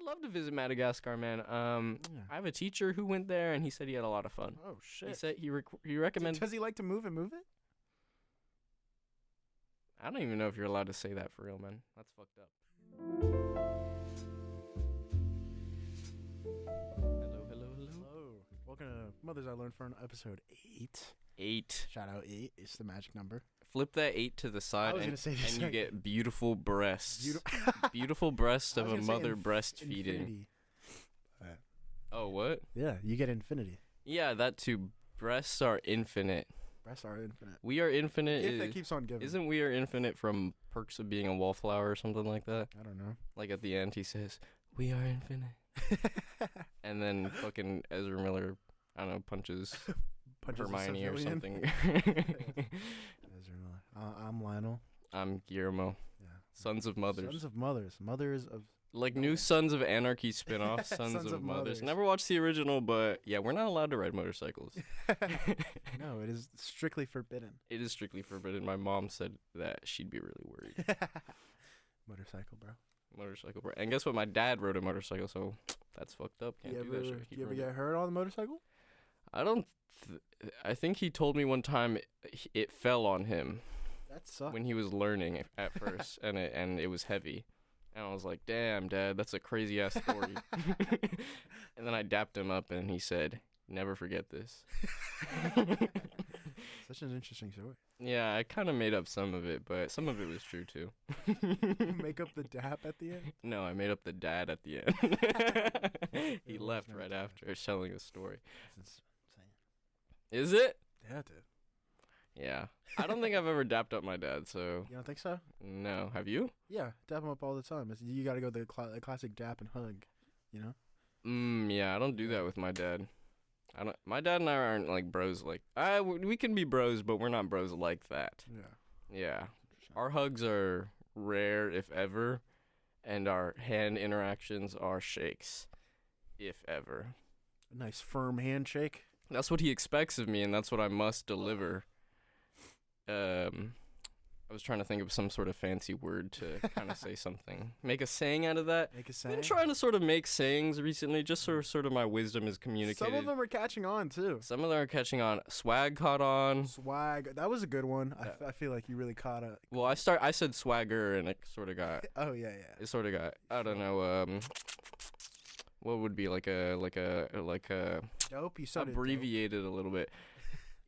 love to visit Madagascar, man. Yeah. I have a teacher who went there, and he said he had a lot of fun. Oh shit. He said he recommended. Does he like to move it? I don't even know if you're allowed to say that for real, man. That's fucked up. Hello. Welcome to Mothers I Learned From, episode 8. 8. Shout out 8. It's the magic number. Flip that 8 to the side, and you get beautiful breasts. Beautiful breasts of a mother breastfeeding. Oh, what? Yeah, you get infinity. Yeah, that too. Breasts are infinite. Breasts are infinite. We Are Infinite. Gift that keeps on giving. Isn't We Are Infinite from Perks of Being a Wallflower or something like that? I don't know. Like at the end, he says, "We are infinite." And then fucking Ezra Miller, I don't know, punches Hermione or something. Ezra Miller. I'm Lionel. I'm Guillermo. Yeah. Sons of Mothers. Sons of Mothers. Mothers of... Like new Sons of Anarchy spinoff, Sons of Mothers. Never watched the original, but yeah, we're not allowed to ride motorcycles. No, it is strictly forbidden. It is strictly forbidden. My mom said that she'd be really worried. Motorcycle, bro. Motorcycle, bro. And guess what? My dad rode a motorcycle, so that's fucked up. Can't do that shit. You ever get hurt on the motorcycle? I don't. I think he told me one time it fell on him. That sucks. When he was learning at first, and it was heavy. And I was like, damn, Dad, that's a crazy-ass story. And then I dapped him up, and he said, never forget this. Such an interesting story. Yeah, I kind of made up some of it, but some of it was true, too. You make up the dap at the end? No, I made up the dad at the end. He left right after telling a story. That's insane. Is it? Yeah, dude. Yeah. I don't think I've ever dapped up my dad, so... You don't think so? No. Have you? Yeah, dap him up all the time. You gotta go the classic dap and hug, you know? Yeah, I don't do that with my dad. My dad and I aren't, like, bros like... we can be bros, but we're not bros like that. Yeah. Yeah. Our hugs are rare, if ever, and our hand interactions are shakes, if ever. A nice firm handshake. That's what he expects of me, and that's what I must deliver. I was trying to think of some sort of fancy word to kind of say something. Make a saying out of that. Make a saying? I've been trying to sort of make sayings recently, just sort of my wisdom is communicated. Some of them are catching on, too. Some of them are catching on. Swag caught on. Swag. That was a good one. I feel like you really caught it. Well, I said swagger, and it sort of got... Oh, yeah. It sort of got, I don't know, what would be like a Dope? You sounded abbreviated a little bit.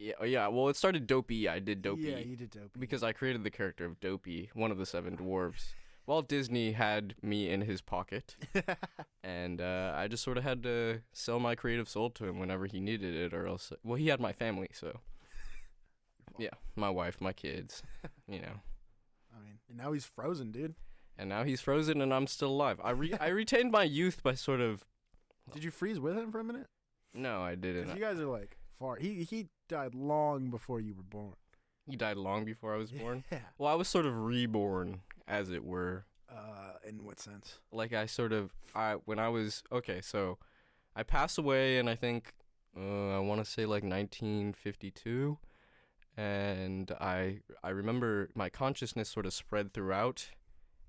Yeah. Well, it started Dopey. I did Dopey. Yeah, you did Dopey. Because I created the character of Dopey, one of the 7 dwarves. Walt Disney had me in his pocket, and I just sort of had to sell my creative soul to him whenever he needed it, or else... Well, he had my family, so... Yeah, my wife, my kids, you know. I mean, and now he's frozen, dude. And now he's frozen, and I'm still alive. I retained my youth by sort of... Did you freeze with him for a minute? No, I didn't. 'Cause you guys are, like, far... He died long before you were born. He died long before I was born? Yeah. Well, I was sort of reborn, as it were. In what sense? Like, when I was... Okay, so I passed away in, I think, I want to say, like, 1952. And I remember my consciousness sort of spread throughout,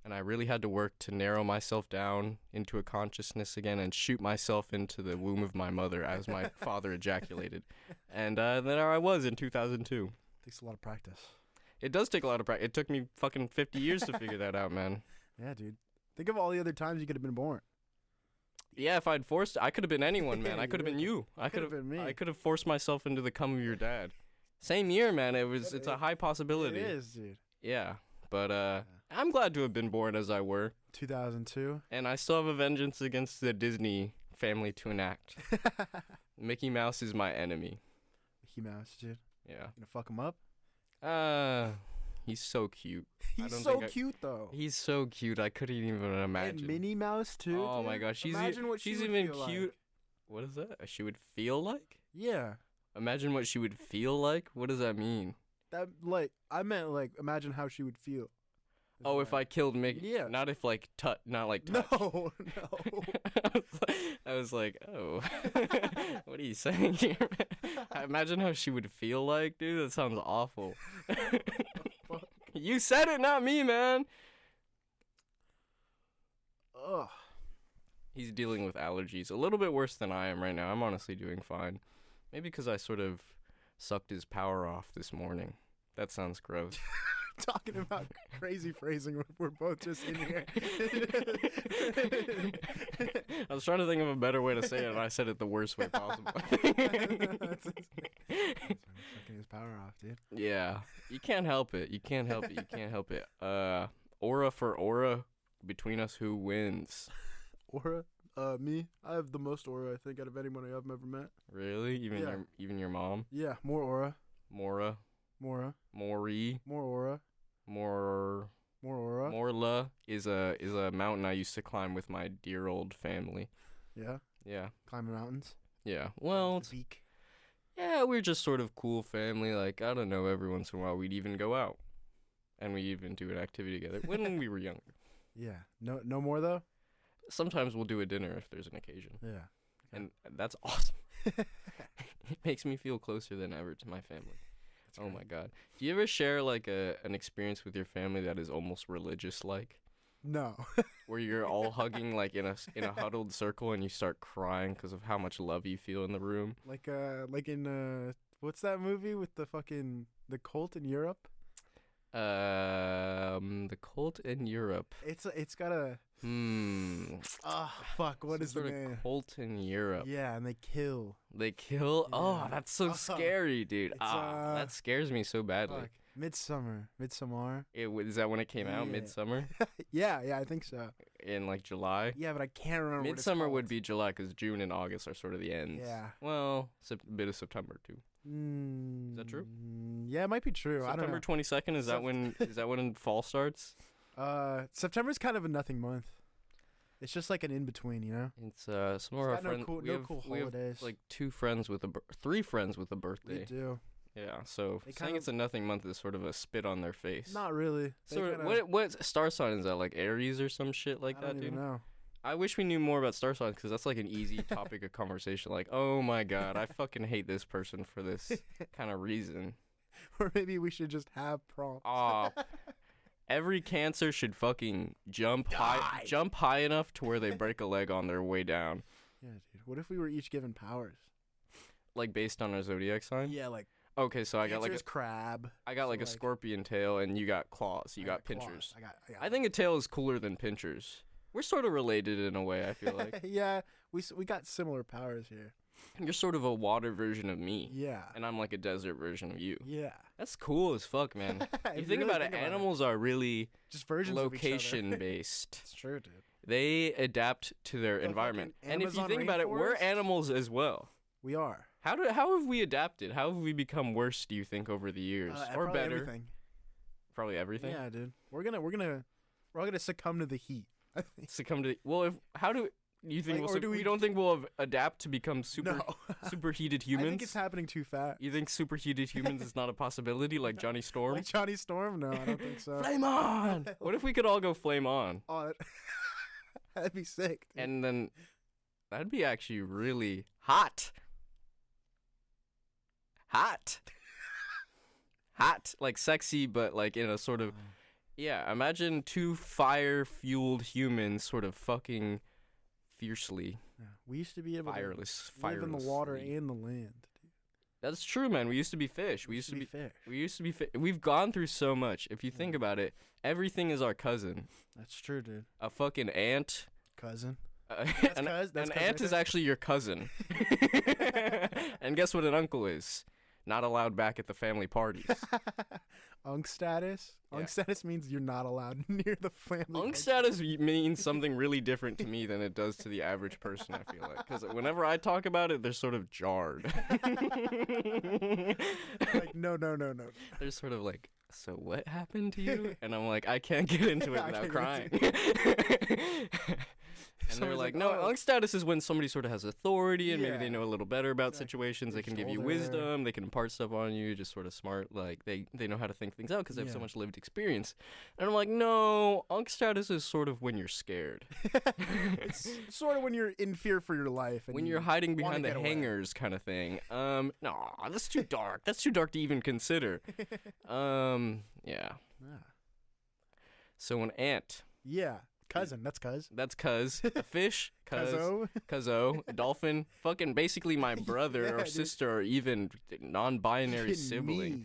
and I really had to work to narrow myself down into a consciousness again and shoot myself into the womb of my mother as my father ejaculated. And there I was in 2002. Takes a lot of practice. It does take a lot of practice. It took me fucking 50 years to figure that out, man. Yeah, dude. Think of all the other times you could have been born. Yeah, if I'd forced... I could have been anyone, man. I could have been you. I could have been me. I could have forced myself into the cum of your dad. Same year, man. It's a high possibility. It is, dude. Yeah, but I'm glad to have been born as I were. 2002. And I still have a vengeance against the Disney family to enact. Mickey Mouse is my enemy. Mickey Mouse, dude. Yeah. Gonna fuck him up? He's so cute. He's so cute, though. He's so cute. I couldn't even imagine. And Minnie Mouse, too. Oh, dude. my gosh. She's even cute. Like. What is that? She would feel like? Yeah. Imagine what she would feel like? What does that mean? I meant, imagine how she would feel. Oh, if I killed Mickey? Yeah. Not if, not like touch. No. I was like, oh. What are you saying here? Imagine how she would feel like, dude. That sounds awful. You said it, not me, man. Ugh. He's dealing with allergies. A little bit worse than I am right now. I'm honestly doing fine. Maybe because I sort of sucked his power off this morning. That sounds gross. Talking about crazy phrasing, we're both just in here. I was trying to think of a better way to say it, and I said it the worst way possible. Sucking his power off, dude. Yeah. You can't help it. You can't help it. Aura for aura. Between us, who wins? Aura? Me. I have the most aura, I think, out of anyone I've ever met. Really? Even your mom? Yeah, more aura. Mora. Mori. More aura. More aura. Morla is a mountain I used to climb with my dear old family. Yeah? Yeah. Climbing mountains? Yeah. Well, yeah, we're just sort of cool family. Like, I don't know, every once in a while we'd even go out. And we even do an activity together when we were younger. Yeah. No more, though? Sometimes we'll do a dinner if there's an occasion. Yeah. Okay. And that's awesome. It makes me feel closer than ever to my family. Oh my God. Do you ever share like an experience with your family that is almost religious like? No. Where you're all hugging like in a huddled circle and you start crying because of how much love you feel in the room? Like in what's that movie with the cult in Europe? The cult in Europe. It's got a fuck, what is the name? Cult in Europe. Yeah, and they kill. They kill? Yeah. Oh, that's so scary, dude. That scares me so badly. Fuck. Midsommar. Is that when it came out? Midsummer? Yeah, I think so. In like July? Yeah, but I can't remember. Midsummer would be July because June and August are sort of the ends. Yeah. Well, a bit of September too. Is that true? Yeah, it might be true. September 22nd. Is that when fall starts? September's kind of a nothing month. It's just like an in between, you know. It's some of our friends. Cool holidays. We have like 3 friends with a birthday. We do. Yeah, so saying it's a nothing month is sort of a spit on their face. Not really. What star sign is that? Like Aries or some shit like that, dude? I don't even know. I wish we knew more about star signs because that's like an easy topic of conversation. Like, oh my God, I fucking hate this person for this kind of reason. Or maybe we should just have prompts. Every Cancer should fucking jump high enough to where they break a leg on their way down. Yeah, dude. What if we were each given powers? Like based on our zodiac sign? Yeah, like. Okay, so I got like a crab. I got like a scorpion tail, and you got claws. You got pinchers. I think a tail is cooler than pinchers. We're sort of related in a way, I feel like. Yeah, we got similar powers here. You're sort of a water version of me. Yeah. And I'm like a desert version of you. Yeah. That's cool as fuck, man. You think about it, animals are really just versions location based. It's true, dude. They adapt to their environment. And if you think about it, we're animals as well. We are. How have we adapted? How have we become worse, do you think, over the years? Or better? Everything. Probably everything? Yeah, dude. We're all gonna succumb to the heat. Succumb to how do you think you don't think we'll adapt to become superheated humans? I think it's happening too fast. You think superheated humans is not a possibility like Johnny Storm? Like Johnny Storm? No, I don't think so. Flame on! What if we could all go flame on? Oh, that'd be sick. Dude. And then that'd be actually really hot. Hot, like sexy, but like in a sort of, yeah. Imagine 2 fire-fueled humans sort of fucking fiercely. Yeah, we used to be able to live in the water and the land. Dude. That's true, man. We used to be fish. We used to be fish. We used to be fish. We've gone through so much. If you think about it, everything is our cousin. That's true, dude. A fucking ant. Cousin. An ant is actually your cousin. And guess what an uncle is? Not allowed back at the family parties. UNC status? Yeah. UNC status means you're not allowed near the family. UNC status means something really different to me than it does to the average person, I feel like. Because whenever I talk about it, they're sort of jarred. Like, no. They're sort of like, so what happened to you? And I'm like, I can't get into it without crying. And they're like, no, UNC status is when somebody sort of has authority and maybe they know a little better about situations. They can give you wisdom. They can impart stuff on you. Just sort of smart. Like, they know how to think things out because they have so much lived experience. And I'm like, no, UNC status is sort of when you're scared. It's sort of when you're in fear for your life. And when you're hiding behind the hangars kind of thing. No, that's too dark. That's too dark to even consider. Yeah. So an ant. Yeah. Cousin. That's cuz. That's cuz. A fish, cuz. Cuzzo. Cuzzo. A dolphin. Fucking basically my brother Yeah, or dude. sister or even non-binary Even sibling. me.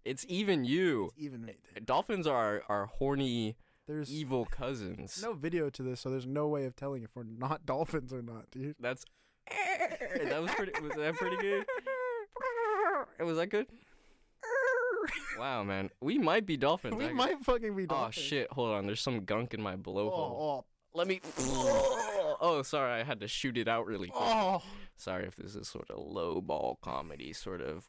It's even you. It's even me. Dude. Dolphins are horny, There's evil cousins. no video to this, so there's no way of telling if we're not dolphins or not, dude. That's. Was that pretty good? Was that good? Wow, man. We might be dolphins. We might fucking be Oh, dolphins. shit. Hold on. There's some gunk in my blowhole. Oh, Let me. Oh, sorry. I had to shoot it out really quick. oh. Sorry if this is sort of low ball comedy, sort of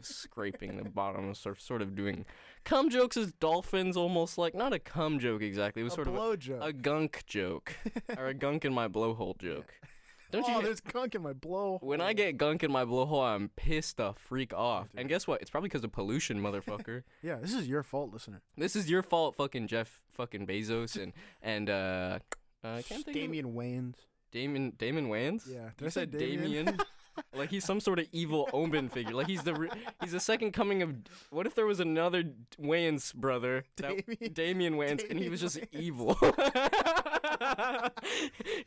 scraping the bottom, sort of doing cum jokes as dolphins, almost like not a cum joke exactly. It was A sort of blow joke. a gunk joke or a gunk in my blowhole joke. Don't Oh, you? there's gunk in my blow. When I get gunk in my blowhole, I'm pissed the freak off. dude. And guess what? It's probably because of pollution, motherfucker. Yeah, this is your fault, listener. This is your fault, fucking Jeff, fucking Bezos, and I can't think Damian Wayans. of Damon Wayans. Yeah. Did You I say said Damien? Damien. Like he's some sort of evil omen figure. Like he's the second coming of. What if there was another Wayans brother? Damian Wayans, and he was just evil.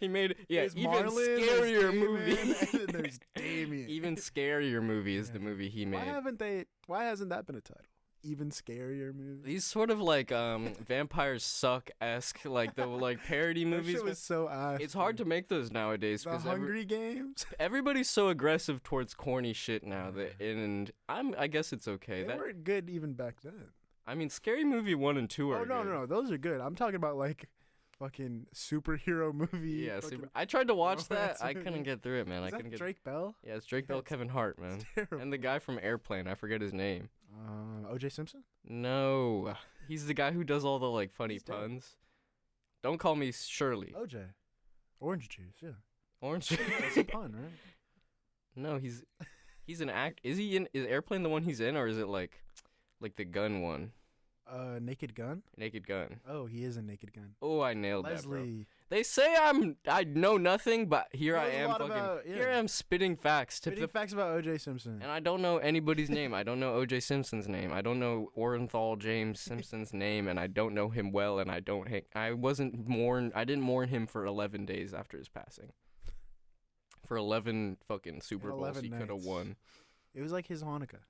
He made There's even Marlon, there's scarier Damon, movie. and then there's Damien. Even scarier movie is the movie he made. Why hasn't that been a title? Even scarier movie. These sort of like vampires suck-esque like the like parody That movies. shit was so ass. It's hard to make those nowadays The because Hungry Games. everybody's so aggressive towards corny shit now that and I guess it's okay. They weren't good even back then. I mean, Scary Movie 1 and 2 are Oh no, good. no, those are good. I'm talking about like fucking superhero movie. Yeah, fucking- I tried to watch romance that. I movie. couldn't get through it, man. Is I that couldn't get. Drake Bell? Yeah, it's Drake Bell, That's Kevin Hart, man, Terrible. and the guy from Airplane. I forget his name. O.J. Simpson? No, he's the guy who does all the like funny He's dead. puns. Don't call me Shirley. O.J. Orange juice, yeah. Orange. That's a pun, right? No, he's an act. Is Airplane the one he's in, or is it like the gun one? Naked Gun? Naked Gun. Oh, he is a Naked Gun. Oh, I nailed that, bro. Leslie. They say I know nothing, but here I knows a am lot fucking about- yeah. here I am spitting facts. Spitting facts about O.J. Simpson. And I don't know anybody's name. I don't know O.J. Simpson's name. I don't know Orenthal James Simpson's name, and I don't know him well. And I didn't mourn him for 11 days after his passing. For 11 fucking Super Bowls 11 he could have nights. won. It was like his Hanukkah.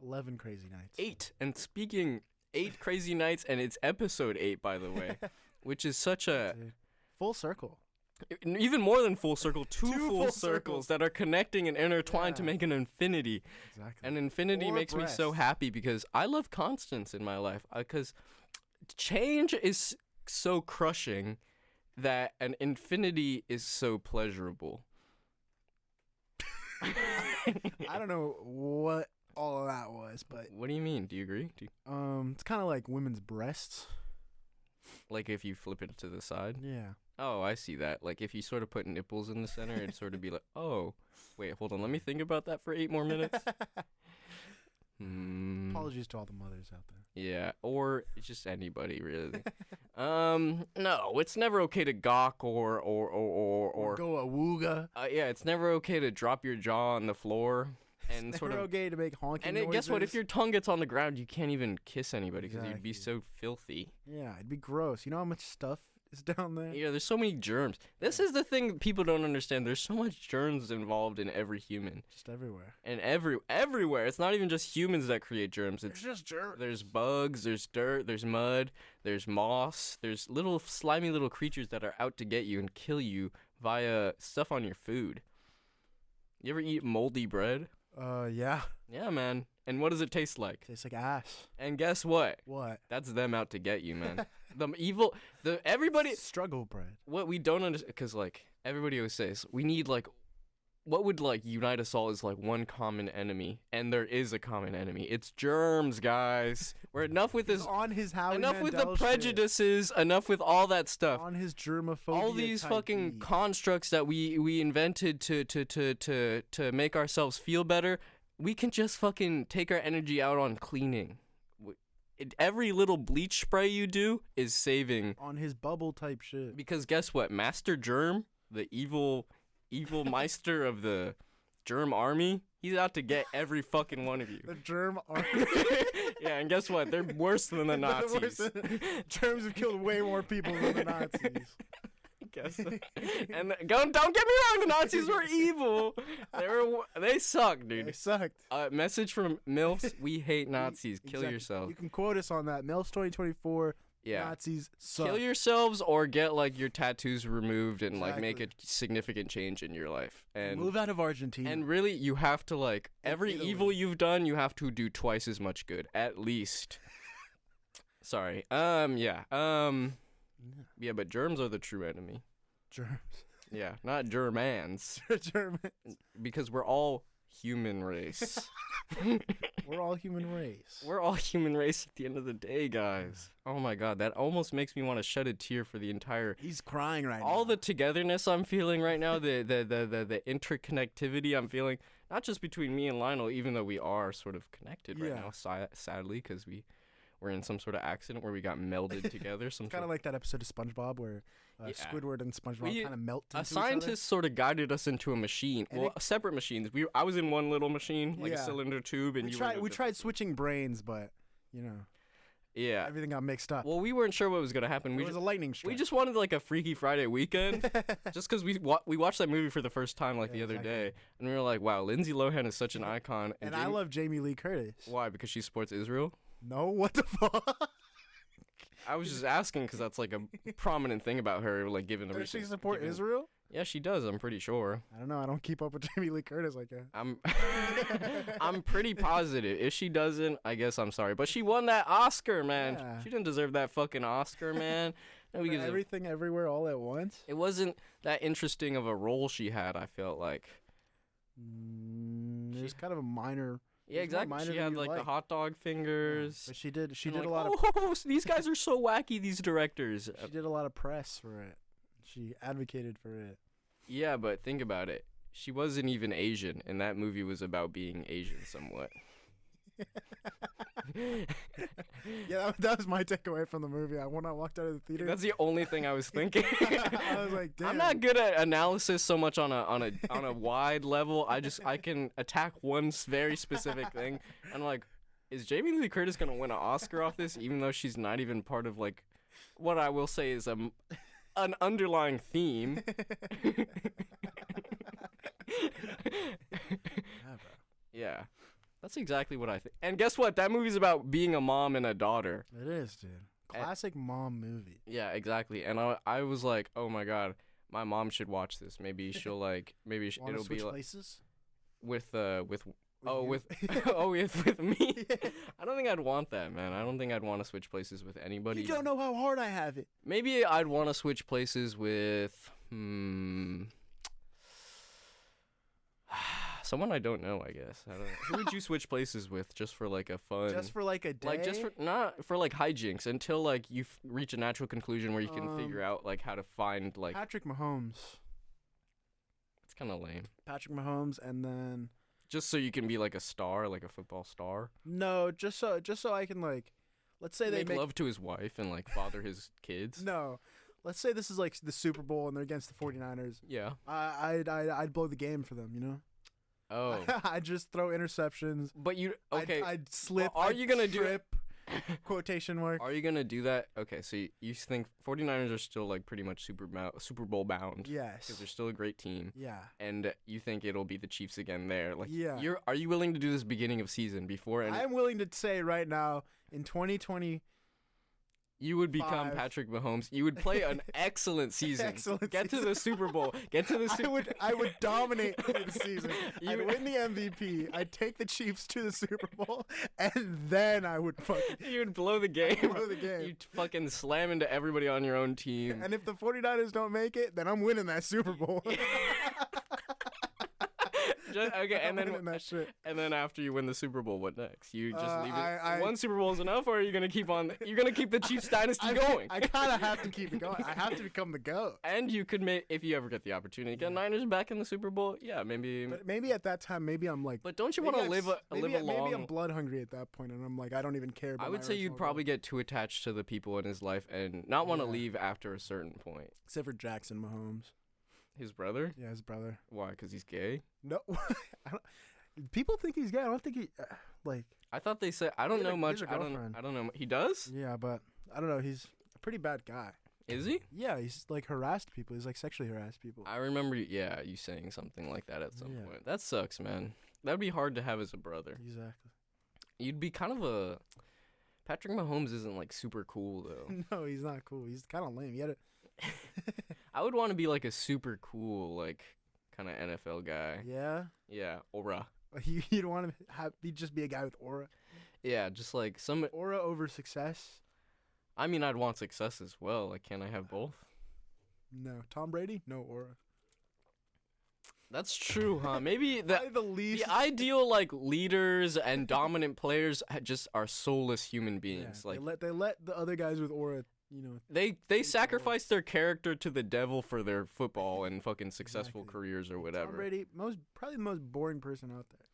11 crazy nights. 8. And speaking 8 crazy nights, and it's episode 8, by the way, which is such a Dude. Full circle. even more than full circle. Two Two full full circles circles. that are connecting and intertwined to Yeah. make an infinity. Exactly. And infinity Or makes me so breasts. happy because I love constants in my life. Because change is so crushing that an infinity is so pleasurable. I don't know what all of that was, but What do you mean? Do you agree? it's kind of like women's breasts. Like if you flip it to the side? Yeah. Oh, I see that. Like if you sort of put nipples in the center, it'd sort of be like, oh, wait, hold on. Let me think about that for 8 more minutes. Apologies to all the mothers out there. Yeah, or just anybody really. No, it's never okay to gawk or Go a wooga. yeah, it's never okay to drop your jaw on the floor and It's sort never of. okay to make honking And noises. guess what? If your tongue gets on the ground, you can't even kiss anybody because you'd be Exactly. so filthy. Yeah, it'd be gross. You know how much stuff is down there? Yeah, there's so many germs. This is the thing people don't understand. There's so much germs involved in every human, Just everywhere. and everywhere. It's not even just humans that create germs. It's just germs. There's bugs, there's dirt, there's mud, there's moss, there's little slimy little creatures that are out to get you and kill you via stuff on your food. You ever eat moldy bread? Yeah. Yeah, man. And what does it taste like? Tastes like ass. And guess what? What? That's them out to get you, man. Everybody, Struggle bread. what we don't understand, because, like, everybody always says, we need, like, what would, like, unite us all is, like, one common enemy. And there is a common enemy. It's germs, guys. We're enough with this. On his Howie Enough with the Mandel shit. prejudices. Enough with all that stuff. On his germophobia. All these type fucking beat. constructs that we invented to make ourselves feel better. We can just fucking take our energy out on cleaning. Every little bleach spray you do is saving. On his bubble type shit. Because guess what? Master Germ, the evil meister of the germ army, he's out to get every fucking one of you. The germ army. Yeah, and guess what? They're worse than the Nazis. Germans have killed way more people than the Nazis. Guess. And don't get me wrong, the Nazis were evil. They suck, dude. They sucked. Message from MILFs: we hate Nazis. Kill Exactly. yourself. You can quote us on that. MILFs 2024. Yeah. Nazis suck. Kill yourselves or get like your tattoos removed and like make a significant change in your life. And move out of Argentina. And really, you have to like every Italy. evil you've done, you have to do twice as much good, at least. Sorry. Yeah. Yeah, but germs are the true enemy. Germs. Yeah, not Germans. Germans. Because we're all human race. We're all human race. We're all human race at the end of the day, guys. Oh my god, that almost makes me want to shed a tear for the entire. He's crying right now. All the togetherness I'm feeling right now, the interconnectivity I'm feeling, not just between me and Lionel, even though we are sort of connected right now, sadly, because we're in some sort of accident where we got melded together. Kind of like that episode of SpongeBob where Squidward and SpongeBob kind of melt into each other. A scientist sort of guided us into a machine. Separate machines. I was in one little machine, like a cylinder tube, and we tried switching brains, but everything got mixed up. Well, we weren't sure what was gonna happen. It was a lightning strike. We just wanted like a Freaky Friday weekend, just because we watched that movie for the first time the other day, and we were like, wow, Lindsay Lohan is such an icon. And I love Jamie Lee Curtis. Why? Because she supports Israel? No, what the fuck? I was just asking because that's like a prominent thing about her, like given the recent. Does she support Israel? Yeah, she does. I'm pretty sure. I don't know. I don't keep up with Jamie Lee Curtis like that. I'm pretty positive. If she doesn't, I guess I'm sorry. But she won that Oscar, man. Yeah. She didn't deserve that fucking Oscar, man. Everything, everywhere, all at once. It wasn't that interesting of a role she had. I felt like. It was kind of a minor. Yeah, exactly. She had like the hot dog fingers. Yeah, but she did a lot of. Oh, these guys are so wacky. These directors. She did a lot of press for it. She advocated for it. Yeah, but think about it. She wasn't even Asian, and that movie was about being Asian somewhat. Yeah, that was my takeaway from the movie. When I walked out of the theater, that's the only thing I was thinking. I was like, damn. I'm not good at analysis so much on a wide level. I can attack one very specific thing. I'm like, is Jamie Lee Curtis gonna win an Oscar off this, even though she's not even part of like what I will say is an underlying theme. Yeah. That's exactly what I think. And guess what? That movie's about being a mom and a daughter. It is, dude. Classic mom movie. Yeah, exactly. And I was like, oh my god, my mom should watch this. Maybe she'll like. Maybe it'll be like places? with me. I don't think I'd want that, man. I don't think I'd want to switch places with anybody. You don't know how hard I have it. Maybe I'd want to switch places with someone I don't know, I guess. I don't know. Who would you switch places with just for like a fun? Just for like a day? Like just for not for like hijinks until like you reach a natural conclusion where you can figure out like how to find like Patrick Mahomes. It's kind of lame. Patrick Mahomes, and then just so you can be like a star, like a football star. No, just so I can like, let's say they make love to his wife and like father his kids. No. Let's say this is like the Super Bowl and they're against the 49ers. Yeah. I'd blow the game for them, you know? Oh. I'd just throw interceptions. But I'd slip. Well, are you gonna do it? Quotation mark. Are you gonna do that? Okay, so you think 49ers are still like pretty much Super Bowl bound? Yes. Because they're still a great team. Yeah. And you think it'll be the Chiefs again there? Like, yeah. Are you willing to do this beginning of season before? I'm willing to say right now in 2020. You would become Patrick Mahomes. You would play an excellent season. Get to the Super Bowl. Get to the Super Bowl. I would dominate the season. I'd win the MVP. I'd take the Chiefs to the Super Bowl, and then I would fucking... You would blow the game. You'd fucking slam into everybody on your own team. And if the 49ers don't make it, then I'm winning that Super Bowl. Okay, and then after you win the Super Bowl, what next? You just leave it. One Super Bowl is enough, or are you gonna keep on? You're gonna keep the Chiefs dynasty going. I kind of have to keep it going. I have to become the GOAT. And you could if you ever get the opportunity, get Niners back in the Super Bowl. Yeah, maybe. But maybe at that time, maybe I'm like. But don't you want to live a long? Maybe I'm blood hungry at that point, and I'm like, I don't even care. About I would say you'd probably get too attached to the people in his life and not want to leave after a certain point. Except for Jackson Mahomes. His brother? Yeah, his brother. Why? Because he's gay? No. People think he's gay. I don't think he... Like, I thought they said I don't He had know a- much. he has a girlfriend. I don't know. He does? yeah, but I don't know. He's a pretty bad guy. Is he? Yeah, he's like harassed people. He's like sexually harassed people. I remember, you saying something like that at some Yeah. point. That sucks, man. That'd be hard to have as a brother. Exactly. You'd be kind of a. Patrick Mahomes isn't like super cool though. No, he's not cool. He's kind of lame. He had a I would want to be like a super cool, like kind of NFL guy. yeah. Yeah, aura. You'd want to have just be a guy with aura. Yeah, just like some. Aura over success. I mean, I'd want success as well. Like, can I have both? No, Tom Brady, no aura. That's true, huh? Maybe Probably the least. the ideal like leaders and dominant players just are soulless human Yeah, beings. Like they let the other guys with aura, you know. they sacrifice their character to the devil for their football and fucking successful Exactly. careers or Tom whatever. Brady, probably the most boring person out there.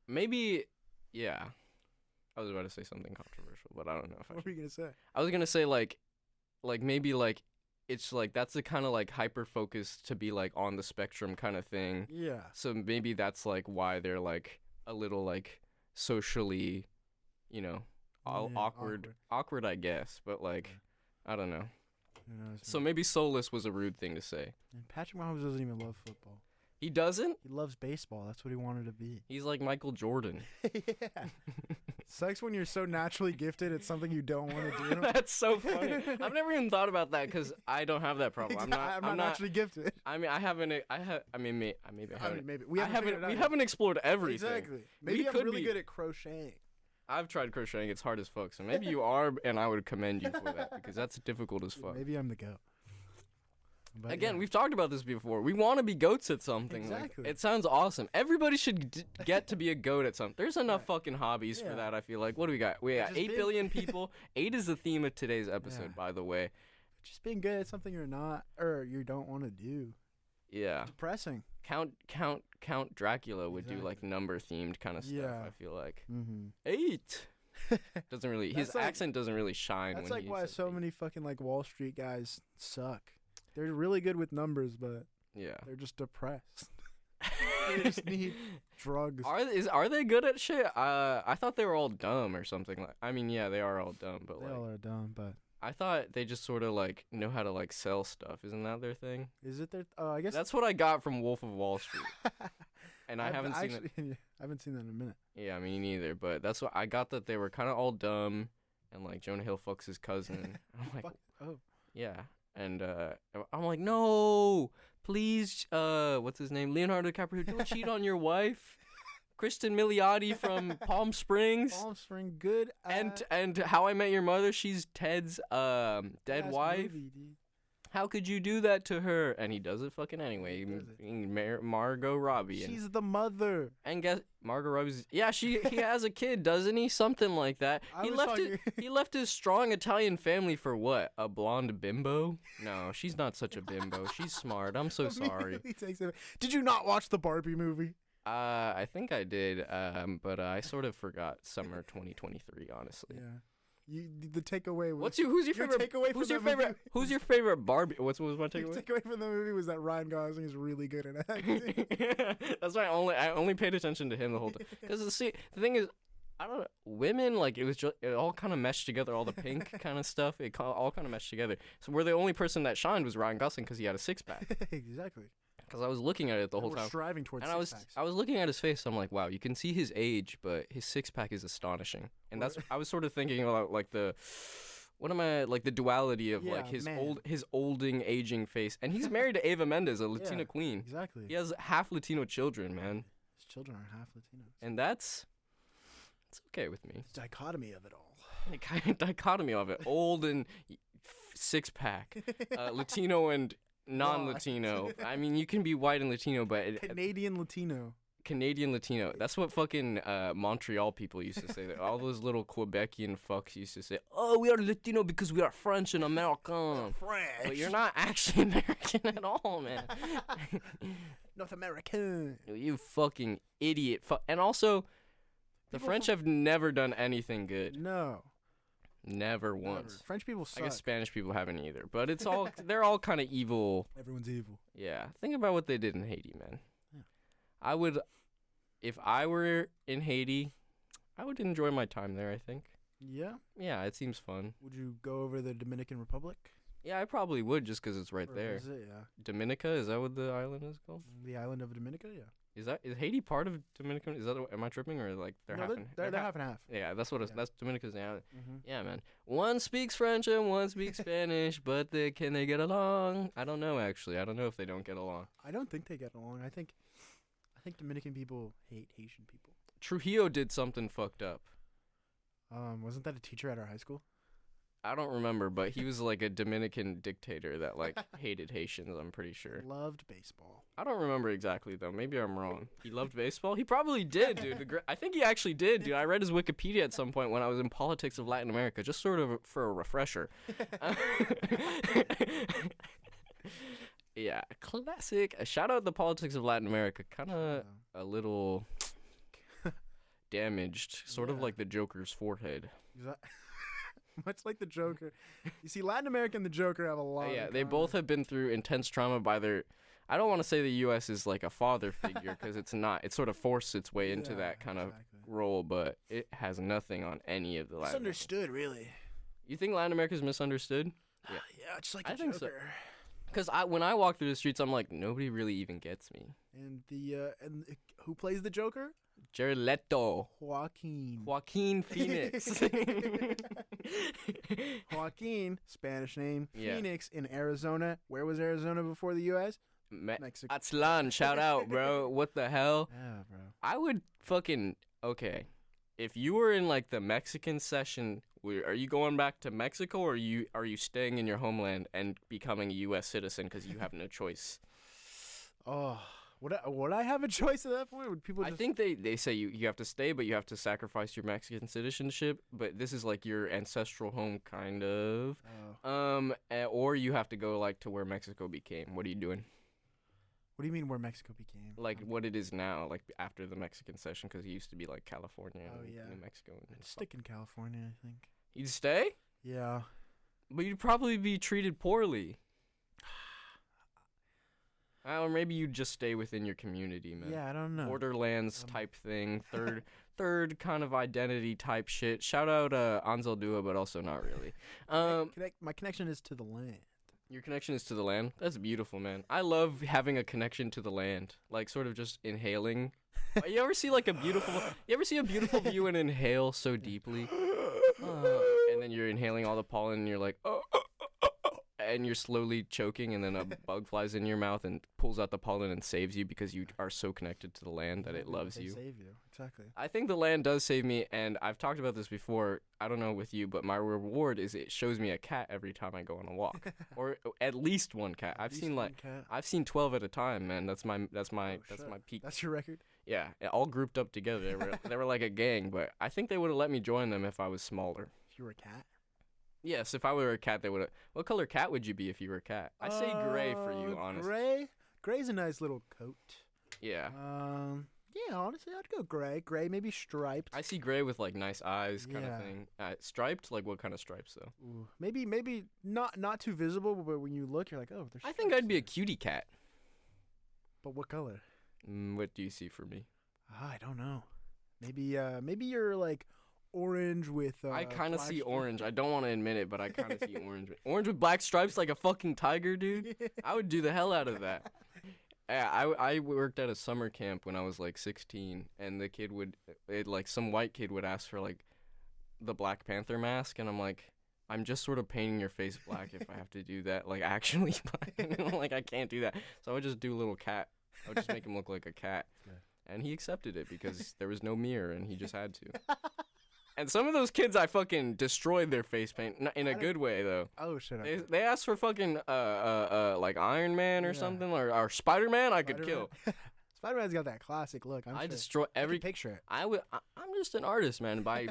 Maybe, yeah. I was about to say something controversial, but I don't know if I What should. were you gonna say? I was gonna say like maybe like it's like that's the kind of like hyper focus to be like on the spectrum kind of thing. Yeah. So maybe that's like why they're like a little like socially, you know, Yeah, awkward I guess, but like I don't know. Who knows? So maybe soulless was a rude thing to say. And Patrick Mahomes doesn't even love football. He doesn't? He loves baseball. That's what he wanted to be. He's like Michael Jordan. Yeah. Sucks when you're so naturally gifted at something you don't want to do. That's so funny. I've never even thought about that because I don't have that problem. I'm not naturally gifted. I mean, I haven't. I mean, maybe I haven't. Maybe we I haven't. figured it haven't. out We yet. haven't explored everything. Exactly. Maybe We I'm could really be. good at crocheting. I've tried crocheting. It's hard as fuck. So maybe you are, and I would commend you for that because that's difficult as fuck. Maybe I'm the goat. But Again, yeah. we've talked about this before. We want to be goats at something. Like, Exactly. it sounds awesome. Everybody should get to be a goat at something. There's enough Right. fucking hobbies for Yeah. that, I feel like. What do we got? We got Just 8 being- billion people. 8 is the theme of today's episode, Yeah. by the way. Just being good at something you're not or you don't want to do. Yeah. Depressing. Count Dracula would do like Exactly. number themed kind of stuff, Yeah. I feel like. Mm-hmm. 8 doesn't really his That's like- accent doesn't really shine That's when like he why says so 8. many fucking like Wall Street guys suck. They're really good with numbers, but Yeah. they're just depressed. They just need drugs. Are they good at shit? I thought they were all dumb or something like. I mean, yeah, they are all dumb, but They like all are dumb, but I thought they just sort of like know how to like sell stuff. Isn't that their thing? is it their? I guess That's what I got from Wolf of Wall Street, and I haven't seen it. I haven't seen that in a minute. Yeah, me neither. But that's what I got, that they were kind of all dumb, and like Jonah Hill fucks his cousin. I'm like, Fuck. Oh, yeah, and I'm like, no, please, what's his name? Leonardo DiCaprio, don't cheat on your wife. Kristen Milioti from Palm Springs. Palm Spring, good. And How I Met Your Mother, she's Ted's dead ass wife. movie, dude. How could you do that to her? And he does it fucking anyway. He does it. Margot Robbie. She's the mother. And guess Margot Robbie's he has a kid, doesn't he? Something like that. I He was left talking- he left his strong Italian family for what? A blonde bimbo? No, she's not such a bimbo. She's smart. I'm so sorry. Immediately takes it. Did you not watch the Barbie movie? I think I did, but I sort of forgot summer 2023, honestly. Yeah. The takeaway was Who's your favorite? takeaway Who's from your that favorite? movie- Who's your favorite Barbie? What was my the takeaway? takeaway from the movie was that Ryan Gosling is really good at acting. That's why I only paid attention to him the whole time. Because the thing is, I don't know, women, like it all kind of meshed together. All the pink kind of stuff, all kind of meshed together. So we're the only person that shined was Ryan Gosling because he had a 6-pack. Exactly. Because I was looking at it the whole We're time, striving towards and six-packs. I was looking at his face. I'm like, wow, you can see his age, but his 6-pack is astonishing. And I was sort of thinking about like the duality of like Yeah, man. his olding aging face. And he's married to Ava Mendes, a Latina Yeah. queen. Exactly. He has half Latino children, man, His children are half Latinos. and it's okay with me. The dichotomy of it all. The kind of dichotomy of it, old and 6-pack, Latino and non-Latino. I mean, you can be white and Latino, but Canadian Latino. Canadian Latino. That's what fucking Montreal people used to say. All those little Quebecian fucks used to say, "Oh, we are Latino because we are French and American." French. But you're not actually American at all, man. North American. You fucking idiot. And also, the People French from- have never done anything good. No. Never Never. once. French people I suck. guess Spanish people haven't either. But it's all they're all kind of evil. Everyone's evil. Yeah. Think about what they did in Haiti, man. Yeah. I would, if I were in Haiti, I would enjoy my time there, I think. Yeah. Yeah, it seems fun. Would you go over the Dominican Republic? Yeah, I probably would just 'cause it's right Or there. is it? Yeah. Dominica, is that what the island is called? The island of Dominica. Yeah. Is Haiti part of Dominican? Is that am I tripping or like they're No, half and they're half and half. Yeah, that's what Yeah. that's Dominica's now. Mm-hmm. Yeah, man. One speaks French and one speaks Spanish, but can they get along? I don't know actually. I don't know if they don't get along. I don't think they get along. I think Dominican people hate Haitian people. Trujillo did something fucked up. Wasn't that a teacher at our high school? I don't remember, but he was like a Dominican dictator that like hated Haitians, I'm pretty sure. Loved baseball. I don't remember exactly though. Maybe I'm wrong. He loved baseball? He probably did, dude. I think he actually did, dude. I read his Wikipedia at some point when I was in politics of Latin America, just sort of for a refresher. Yeah, classic. Shout out the politics of Latin America. Kind of a little damaged, sort of Yeah. like the Joker's forehead. Much like the Joker. You see, Latin America and the Joker have a lot. Yeah, in they common. both have been through intense trauma by their. I don't want to say the U.S. is like a father figure because it's not. It sort of forced its way into that kind of role, but it has nothing on any of the Latin. Misunderstood, really. You think Latin America is misunderstood? Yeah, just like I the think so. Joker. Because when I walk through the streets, I'm like, nobody really even gets me. And who plays the Joker? Jared Leto. Joaquin Phoenix. Joaquin, Spanish name. Yeah. Phoenix in Arizona. Where was Arizona before the U.S.? Mexico. Atzlan, shout out, bro. What the hell? Yeah, bro. I would fucking okay. If you were in like the Mexican session, are you going back to Mexico or are you staying in your homeland and becoming a U.S. citizen because you have no choice? Oh, would I have a choice at that point? Would people? I Just... think they say you have to stay, but you have to sacrifice your Mexican citizenship. But this is like your ancestral home, kind of. Oh. Or you have to go like to where Mexico became. What are you doing? What do you mean where Mexico became? Like what it is now, like after the Mexican session, because it used to be like California and yeah. New Mexico. I'd stick in California, I think. You'd stay? Yeah. But you'd probably be treated poorly. Or maybe you'd just stay within your community, man. Yeah, I don't know. Borderlands type thing, third kind of identity type shit. Shout out Ansel Dua, but also not really. My connection is to the land. Your connection is to the land? That's beautiful, man. I love having a connection to the land. Like sort of just inhaling. You ever see a beautiful view and inhale so deeply? And then you're inhaling all the pollen and you're like, and you're slowly choking, and then a bug flies in your mouth and pulls out the pollen and saves you because you are so connected to the land that it loves you. Save you, exactly. I think the land does save me, and I've talked about this before. I don't know with you, but my reward is it shows me a cat every time I go on a walk, or at least one cat. I've seen 12 at a time, man. That's my peak. That's your record. Yeah, all grouped up together. They were like a gang, but I think they would have let me join them if I was smaller. If you were a cat. Yes, if I were a cat, they would have. What color cat would you be if you were a cat? I say gray for you, honestly. Gray's a nice little coat. Yeah. Yeah, honestly, I'd go gray. Gray, maybe striped. I see gray with like nice eyes, kind of thing. Striped, like what kind of stripes though? Ooh, maybe not too visible, but when you look, you're like, oh, there's. I think I'd be a cutie cat. But what color? What do you see for me? I don't know. Maybe you're like orange with. I kind of see orange. I don't want to admit it, but I kind of see orange. Orange with black stripes, like a fucking tiger, dude. I would do the hell out of that. Yeah, I worked at a summer camp when I was like 16, and the kid some white kid would ask for like the Black Panther mask, and I'm like, I'm just sort of painting your face black if I have to do that, like actually, like I can't do that. So I would just do a little cat. I would just make him look like a cat, and he accepted it because there was no mirror, and he just had to. And some of those kids, I fucking destroyed their face paint in a good way though. Oh shit! They asked for fucking like Iron Man or something or Spider-Man. I could kill. Spider-Man's got that classic look. I destroy every picture. It. I'm just an artist, man. By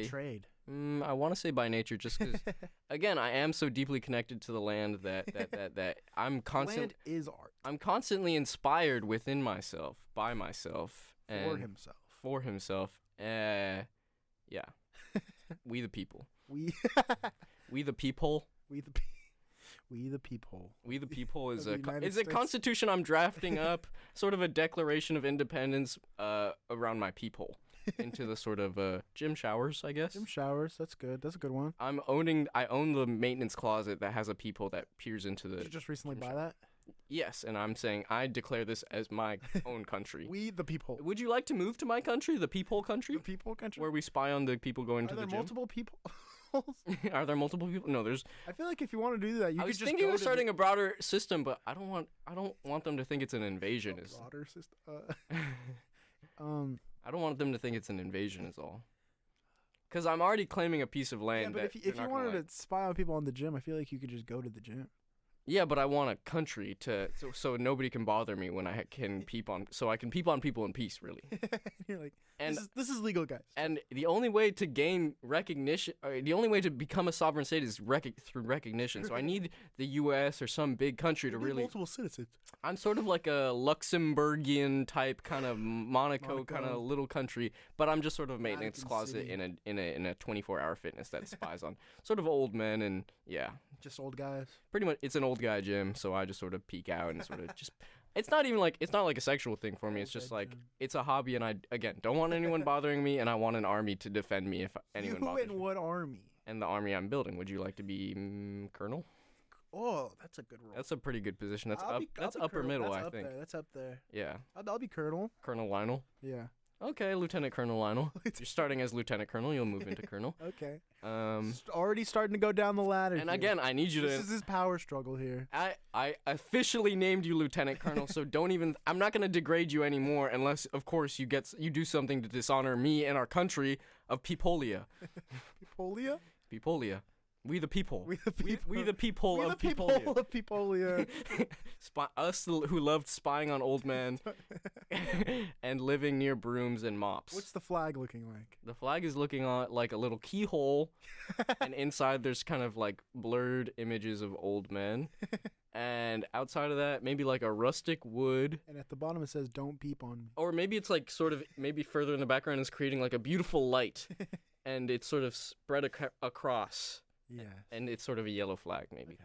trade. I want to say by nature, just because. Again, I am so deeply connected to the land that I'm constantly. Land is art. I'm constantly inspired within myself, by myself, and for himself. Yeah. We the people. We the people. We the people. We the people is a constitution I'm drafting up, sort of a declaration of independence around my people. into the sort of gym showers, I guess. Gym showers. That's good. That's a good one. I own the maintenance closet that has a peephole that peers into the. Did you just recently gym buy shower. that? Yes, and I'm saying I declare this as my own country. We the peephole. Would you like to move to my country, the peephole country? The peephole country. Where we spy on the people going to the Are there gym? multiple people? Are there multiple people? No, there's. I feel like if you want to do that, you I could was just thinking go of to starting a broader system, but I don't want them to think it's an invasion. the Is broader system. I don't want them to think it's an invasion. Is all. Because I'm already claiming a piece of Yeah, land. but that if they're you not gonna wanted like. to spy on people on the gym, I feel like you could just go to the gym. Yeah, but I want a country so nobody can bother me when I can peep on. So I can peep on people in peace, really. You're like, And this is legal, guys. And the only way to gain recognition, the only way to become a sovereign state is through recognition. So I need the U.S. or some big country to You need really. multiple citizens. I'm sort of like a Luxembourgian type kind of Monaco kind Monaco. of little country, but I'm just sort of a maintenance Vatican closet City. in a 24-hour fitness that spies on sort of old men and yeah, Just old guys. pretty much it's an old guy gym. So I just sort of peek out and sort of just. It's not like a sexual thing for me. It's just Okay, like Jim. it's a hobby, and I again don't want anyone bothering me, and I want an army to defend me if anyone You bothers in me. what army? And the army I'm building. Would you like to be colonel? Oh, that's a good role. That's a pretty good position. That's I'll be upper colonel. middle, That's I up think. There. That's up there. Yeah, I'll be colonel. Colonel Lionel. Yeah. Okay, Lieutenant Colonel Lionel. You're starting as Lieutenant Colonel. You'll move into Colonel. Okay. Um, Already starting to go down the ladder. and here. again, I need you this to. is his power struggle here. I officially named you Lieutenant Colonel, so don't even. I'm not gonna degrade you anymore unless, of course, you do something to dishonor me and our country of Peepolia. Peepolia? Peepolia. We the people. We the people. We the people We of the people Peepolia. of Peepolia. Us who loved spying on old men and living near brooms and mops. What's the flag looking like? The flag is looking like a little keyhole, and inside there's kind of like blurred images of old men. And outside of that, maybe like a rustic wood, And at the bottom it says, "Don't peep on me." or maybe it's like sort of maybe further in the background is creating like a beautiful light, and it's sort of spread across, Yes. and it's sort of a yellow flag maybe. Okay.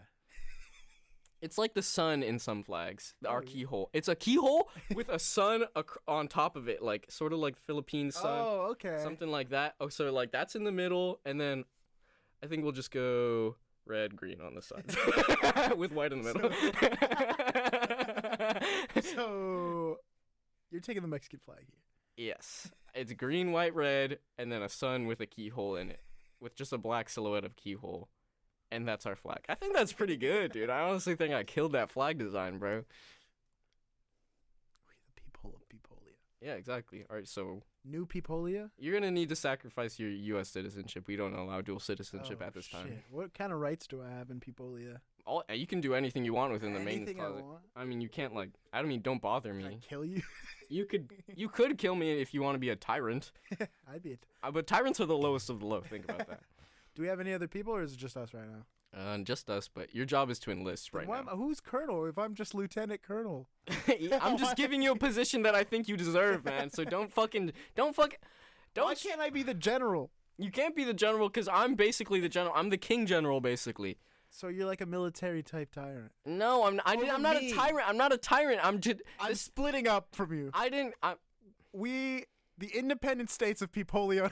It's like the sun in some flags. Our Oh, yeah. keyhole. It's a keyhole with a sun on top of it, like sort of like Philippine sun, Oh, okay. something like that. Oh, so like that's in the middle, and then I think we'll just go red, green on the sides with white in the middle. So you're taking the Mexican flag here. Yes, it's green, white, red, and then a sun with a keyhole in it, with just a black silhouette of keyhole. And that's our flag. I think that's pretty good, dude. I honestly think I killed that flag design, bro. We the people of Peepolia. Yeah, exactly. All right, so New Peepolia? you're going to need to sacrifice your U.S. citizenship. We don't allow dual citizenship Oh, at this time. shit. What kind of rights do I have in Peepolia? You can do anything you want within the maintenance Anything I closet. want? I mean, you can't, like, I don't mean don't bother Can I me. kill you? You could kill me if you want to be a tyrant. I'd be. But tyrants are the lowest of the low. Think about that. Do we have any other people, or is it just us right now? Just us, but your job is to enlist Then right why now. who's colonel if I'm just lieutenant colonel? I'm just giving you a position that I think you deserve, man. So don't. Why can't I be the general? You can't be the general because I'm basically the general. I'm the king general, basically. So you're like a military type tyrant. No, I'm not me. a tyrant. I'm not a tyrant. I'm just. I'm splitting up from you. We, the independent states of Peepolia,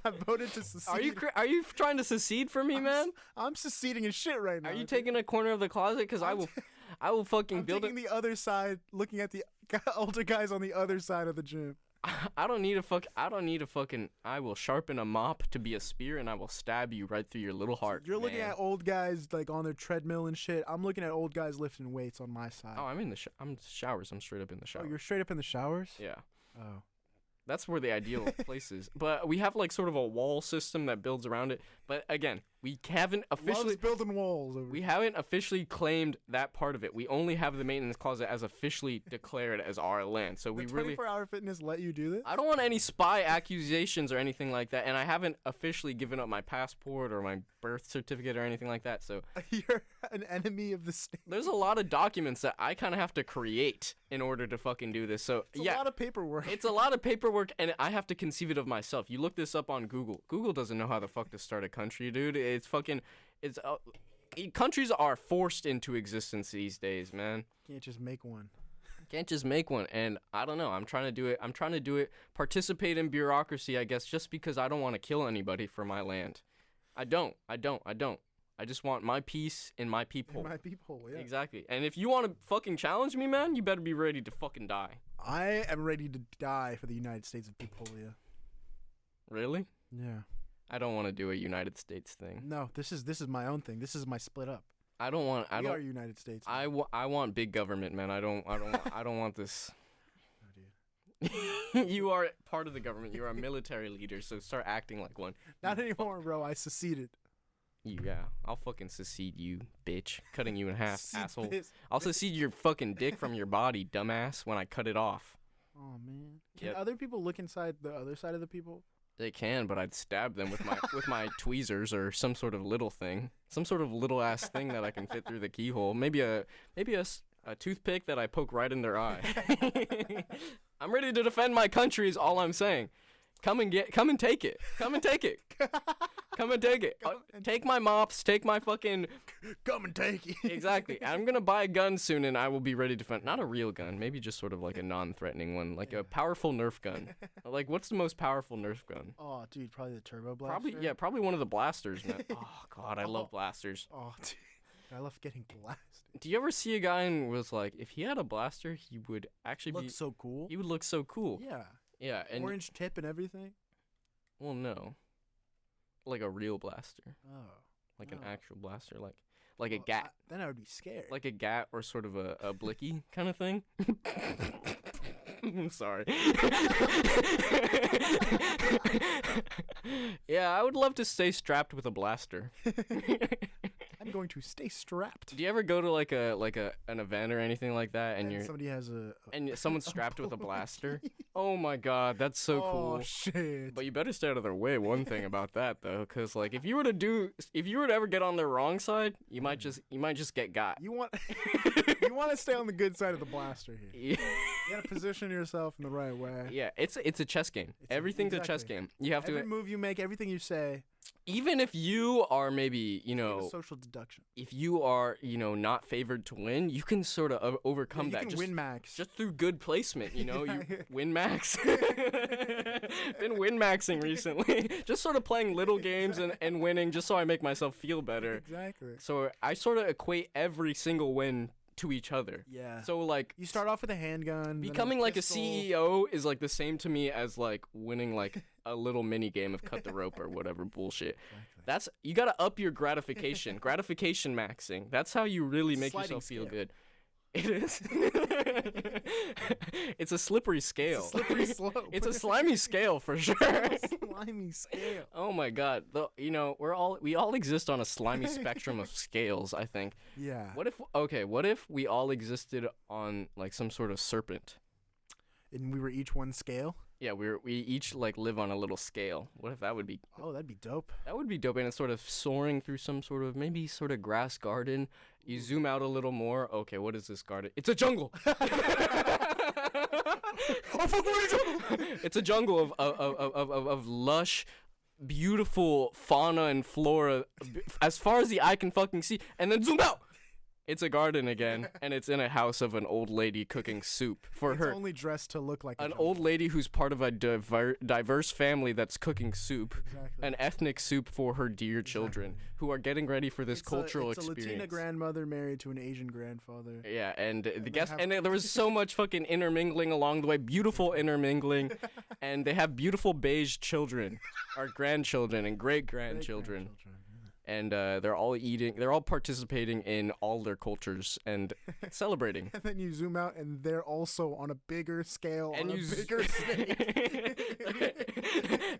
have voted to secede. Are you trying to secede from me, man? I'm seceding in shit right now. Are you dude. taking a corner of the closet? Because I will fucking I'm build taking it. the other side, looking at the older guys on the other side of the gym. I don't need a fucking. I will sharpen a mop to be a spear, and I will stab you right through your little heart. You're looking man. at old guys like on their treadmill and shit. I'm looking at old guys lifting weights on my side. Oh, I'm in the I'm showers. I'm straight up in the shower. Oh, you're straight up in the showers? Yeah. Oh. That's where the ideal place is. But we have like sort of a wall system that builds around it. But again, we haven't officially Loves building walls over we haven't officially claimed that part of it. We only have the maintenance closet as officially declared as our land. So we The really 24-hour fitness let you do this? I don't want any spy accusations or anything like that, and I haven't officially given up my passport or my birth certificate or anything like that. So You're an enemy of the state. there's a lot of documents that I kind of have to create in order to fucking do this. So It's yeah, a lot of paperwork. it's a lot of paperwork, and I have to conceive it of myself. You look this up on Google. Google doesn't know how the fuck to start a country, dude. Countries are forced into existence these days, man. Can't just make one. Can't just make one. And I don't know. I'm trying to do it. Participate in bureaucracy, I guess, just because I don't want to kill anybody for my land. I don't. I just want my peace and my people. My people, yeah. Exactly. And if you want to fucking challenge me, man, you better be ready to fucking die. I am ready to die for the United States of Peepolia. Really? Yeah. I don't want to do a United States thing. No, this is my own thing. This is my split up. I don't want. We are United States. I want big government, man. I don't want this. Oh, dude. You are part of the government. You are a military leader, so start acting like one. Not anymore, bro. I seceded. Yeah, I'll fucking secede you, bitch. Cutting you in half, asshole. This. I'll secede your fucking dick from your body, dumbass, when I cut it off. Oh man. Can Yep. other people look inside the other side of the people? They can, but I'd stab them with my tweezers or some sort of little thing. Some sort of little ass thing that I can fit through the keyhole. Maybe a toothpick that I poke right in their eye. I'm ready to defend my country is all I'm saying. Come and take it. Come and take it. Come and take it. Take my mops, take my fucking... Come and take it. Exactly. I'm going to buy a gun soon and I will be ready to defend. Not a real gun. Maybe just sort of like a non-threatening one. Like a powerful Nerf gun. Like, what's the most powerful Nerf gun? Oh, dude, probably the turbo blaster. Probably one of the blasters, man. Oh, God, I love blasters. Oh, dude. I love getting blasted. Do you ever see a guy and was like, if he had a blaster, he would actually Looks so cool. He would look so cool. Yeah. Yeah. And, orange tip and everything. well, no. Like a real blaster. Oh. Like an Oh. actual blaster. Like a gat. Then I would be scared. Like a gat or sort of a blicky kind of thing. I'm sorry. Yeah, I would love to stay strapped with a blaster. I'm going to stay strapped. Do you ever go to like an event or anything like that and somebody has and someone's strapped with a blaster? Oh my God, that's so cool. Oh shit. But you better stay out of their way. One thing about that though, because like if you were to ever get on the wrong side, you might just get got. You want to stay on the good side of the blaster here. Yeah. You gotta position yourself in the right way. Yeah, it's a chess game. Everything's a chess game. You have Every to, move you make, everything you say. even if you are maybe Social deduction. if you are not favored to win, you can sort of overcome You that can just win max. just through good placement. You Yeah. win max. Been win maxing recently. Just sort of playing little games and winning just so I make myself feel better. Exactly. So I sort of equate every single win to each other. Yeah. So like You start off with a handgun. becoming like a pistol. CEO is like the same to me as like winning like a little mini game of cut the rope or whatever bullshit. Exactly. You gotta up your gratification. Gratification maxing. That's how you really make Sliding yourself feel scale. good. It is. It's a slippery scale. It's a slippery slope. It's a slimy scale for sure. slimy scale. Oh my God. We all exist on a slimy spectrum of scales, I think. Yeah. What if we all existed on like some sort of serpent? And we were each one scale. Yeah, we each like live on a little scale. What if that would be? Oh, that'd be dope. That would be dope, and it's sort of soaring through some sort of maybe sort of grass garden. You zoom out a little more. Okay, what is this garden? It's a jungle. Oh fuck, we're in a jungle. It's a jungle of lush, beautiful fauna and flora, as far as the eye can fucking see. And then zoom out. It's a garden again, and it's in a house of an old lady cooking soup for It's her. only dressed to look like An a jungle. old lady who's part of a diverse family that's cooking soup, Exactly. an ethnic soup for her dear children who are getting ready for this cultural it's experience. a Latina grandmother married to an Asian grandfather. Yeah, and the they guest, have- and there was so much fucking intermingling along the way, beautiful intermingling, and they have beautiful beige children, or grandchildren and great grandchildren. Great-grandchildren, yeah. And they're all participating in all their cultures and celebrating. And then you zoom out, and they're also on a bigger scale, And on you a bigger snake.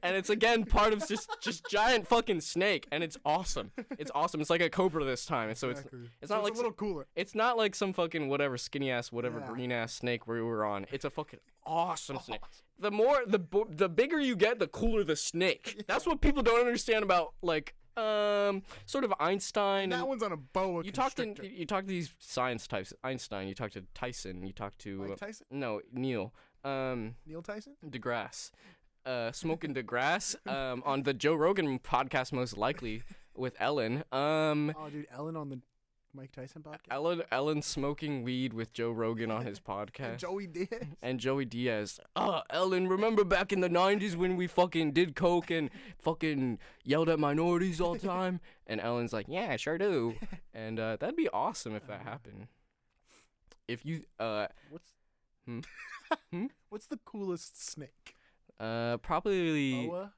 And it's again part of just giant fucking snake, and it's awesome. It's awesome. It's like a cobra this time, and so Exactly. it's not So like a little cooler. it's not like some fucking whatever skinny ass whatever Yeah. green ass snake we were on. It's a fucking awesome snake. The bigger you get, the cooler the snake. That's what people don't understand about like sort of Einstein. That and one's on a boa you talk constrictor. to these science types. Einstein. You talk to Tyson. You talk to Mike Tyson? no Neil. Neil Tyson? DeGrasse. Smoking DeGrasse on the Joe Rogan podcast, most likely with Ellen. Oh, dude, Ellen on the Mike Tyson podcast. Ellen smoking weed with Joe Rogan on his podcast. And Joey Diaz. And Joey Diaz. Ellen, remember back in the 90s when we fucking did coke and fucking yelled at minorities all the time? And Ellen's like, yeah, I sure do. And that'd be awesome if that happened. If you What's the coolest snake? Probably. Boa?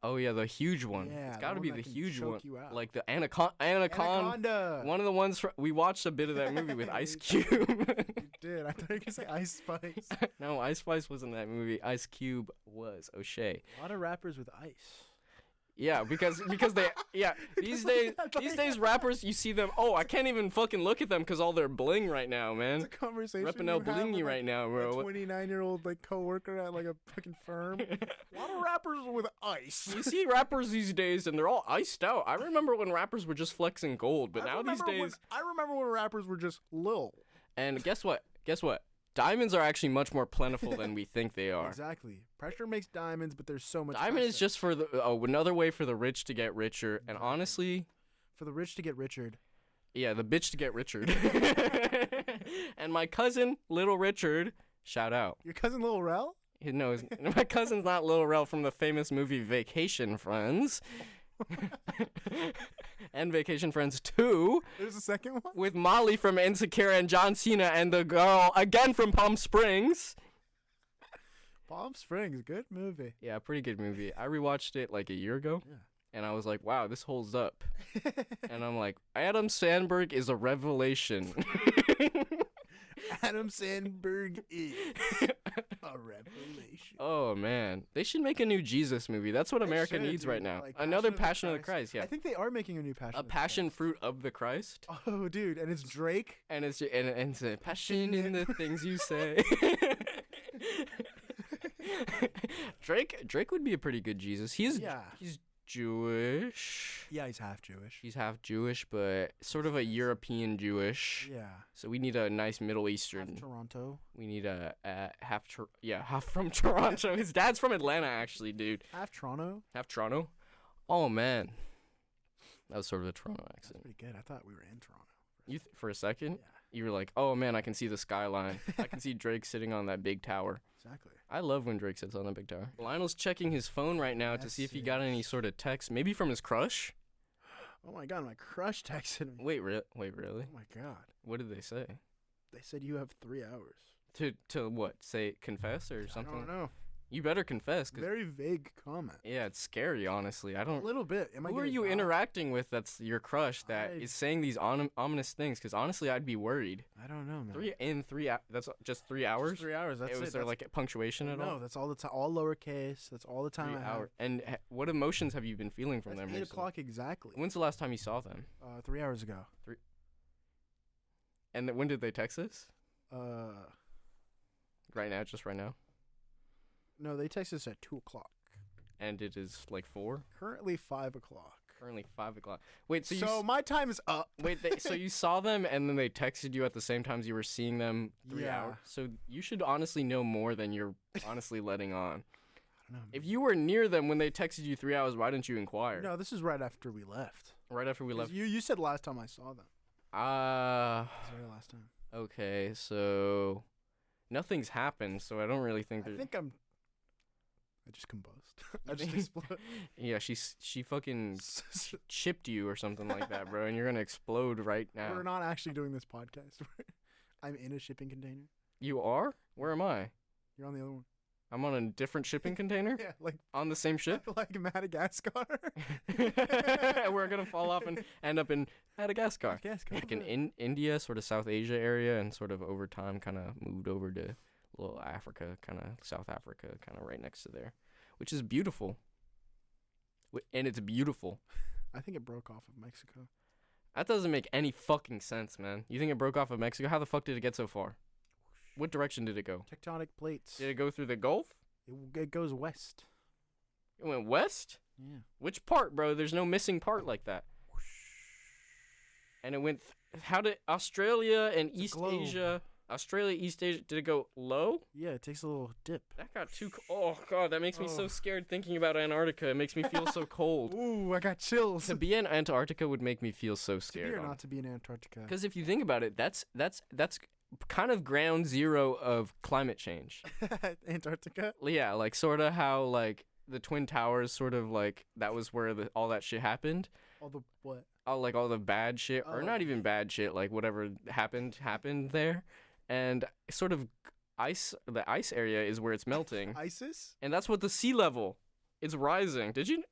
Oh yeah, the huge one. Yeah, It's got to be the huge one. Like the Anaconda. One of the ones we watched a bit of that movie with Ice Cube. You did. I thought you were gonna say Ice Spice. No, Ice Spice wasn't in that movie. Ice Cube was O'Shea. A lot of rappers with ice. Yeah, because they these days rappers, you see them, I can't even fucking look at them because all their bling right now, man. It's a conversation. Repping out blingy right now, bro. A 29-year-old coworker at a fucking firm. A lot of rappers with ice. You see rappers these days and they're all iced out. I remember when rappers were just flexing gold, but now these days I remember when rappers were just Lil. And guess what? Diamonds are actually much more plentiful than we think they are. Exactly. Pressure makes diamonds, but there's so much. Diamond is just for another way for the rich to get richer, and honestly, for the rich to get Richard. Yeah, the bitch to get Richard. And my cousin, Little Richard, shout out. Your cousin Lil Rel? No, my cousin's not Lil Rel from the famous movie Vacation Friends. And Vacation Friends 2. There's a second one? With Molly from Insecure and John Cena and the girl, again from Palm Springs. Palm Springs, good movie. Yeah, pretty good movie. I rewatched it like a year ago. Yeah. And I was like, wow, this holds up. And I'm like, Adam Sandberg is a revelation. Adam Sandberg is a revelation. Oh, man. They should make a new Jesus movie. That's what America needs right now. Another Passion of the Christ, yeah. I think they are making a new Passion of the Passion Christ. Fruit of the Christ. Oh, dude. And it's Drake. And it's a passion in the things you say. Drake would be a pretty good Jesus. He's Jewish. Yeah, he's half Jewish. He's half Jewish, but sort of a European Jewish. Yeah. So we need a nice Middle Eastern. Half Toronto. We need a half from Toronto. His dad's from Atlanta, actually, dude. Half Toronto. Half Toronto. Oh man, that was sort of a Toronto accent. That's pretty good. I thought we were in Toronto. For a second, Yeah. You were like, oh man, I can see the skyline. I can see Drake sitting on that big tower. Exactly. I love when Drake sits on the big tower. Lionel's checking his phone right now to see if he got any sort of text, maybe from his crush. Oh my god, my crush texted me. Wait, really? Oh my god. What did they say? They said you have 3 hours. To what? Say confess or something? I don't know. You better confess. Very vague comment. Yeah, it's scary, honestly. I don't. A little bit. Who are you interacting with that's your crush that is saying these ominous things? Because honestly, I'd be worried. I don't know, man. That's just 3 hours? Just 3 hours. That's it. Was there like a punctuation at all? No, that's all the time. All lowercase. That's all the time. 3 hours. And what emotions have you been feeling from them? 8 o'clock exactly. When's the last time you saw them? 3 hours ago. And when did they text us? Right now, just right now. No, they texted us at 2 o'clock. And it is like 4? Currently 5 o'clock. Currently 5 o'clock. Wait, so my time is up. Wait, so you saw them and then they texted you at the same time as you were seeing them 3 hours? So you should honestly know more than you're honestly letting on. I don't know. Man. If you were near them when they texted you 3 hours, why didn't you inquire? No, this is right after we left. Right after we left? You said last time I saw them. This was the very last time. Okay, so nothing's happened, so I don't really think I just combust. I just exploded. Yeah, she fucking chipped you or something like that, bro, and you're gonna explode right now. We're not actually doing this podcast. I'm in a shipping container. You are? Where am I? You're on the other one. I'm on a different shipping container? Yeah, like on the same ship? Like Madagascar. We're gonna fall off and end up in Madagascar. Like in India, sort of South Asia area, and sort of over time kind of moved over to little Africa, kind of South Africa, kind of right next to there, which is beautiful. And it's beautiful. I think it broke off of Mexico. That doesn't make any fucking sense, man. You think it broke off of Mexico? How the fuck did it get so far? What direction did it go? Tectonic plates. Did it go through the Gulf? It goes west. It went west? Yeah. Which part, bro? There's no missing part like that. And it went... how did Australia and East Asia... Australia, East Asia. Did it go low? Yeah, it takes a little dip. That got too. Oh god, that makes me so scared thinking about Antarctica. It makes me feel so cold. Ooh, I got chills. To be in Antarctica would make me feel so scared. To be or not to be in Antarctica? Because if you think about it, that's kind of ground zero of climate change. Antarctica? Yeah, like sort of how like the Twin Towers, sort of like that was where all that shit happened. All the what? All the bad shit, or not even bad shit, like whatever happened there, and sort of the ice area is where it's melting. ISIS? And that's what the sea level is rising. Did you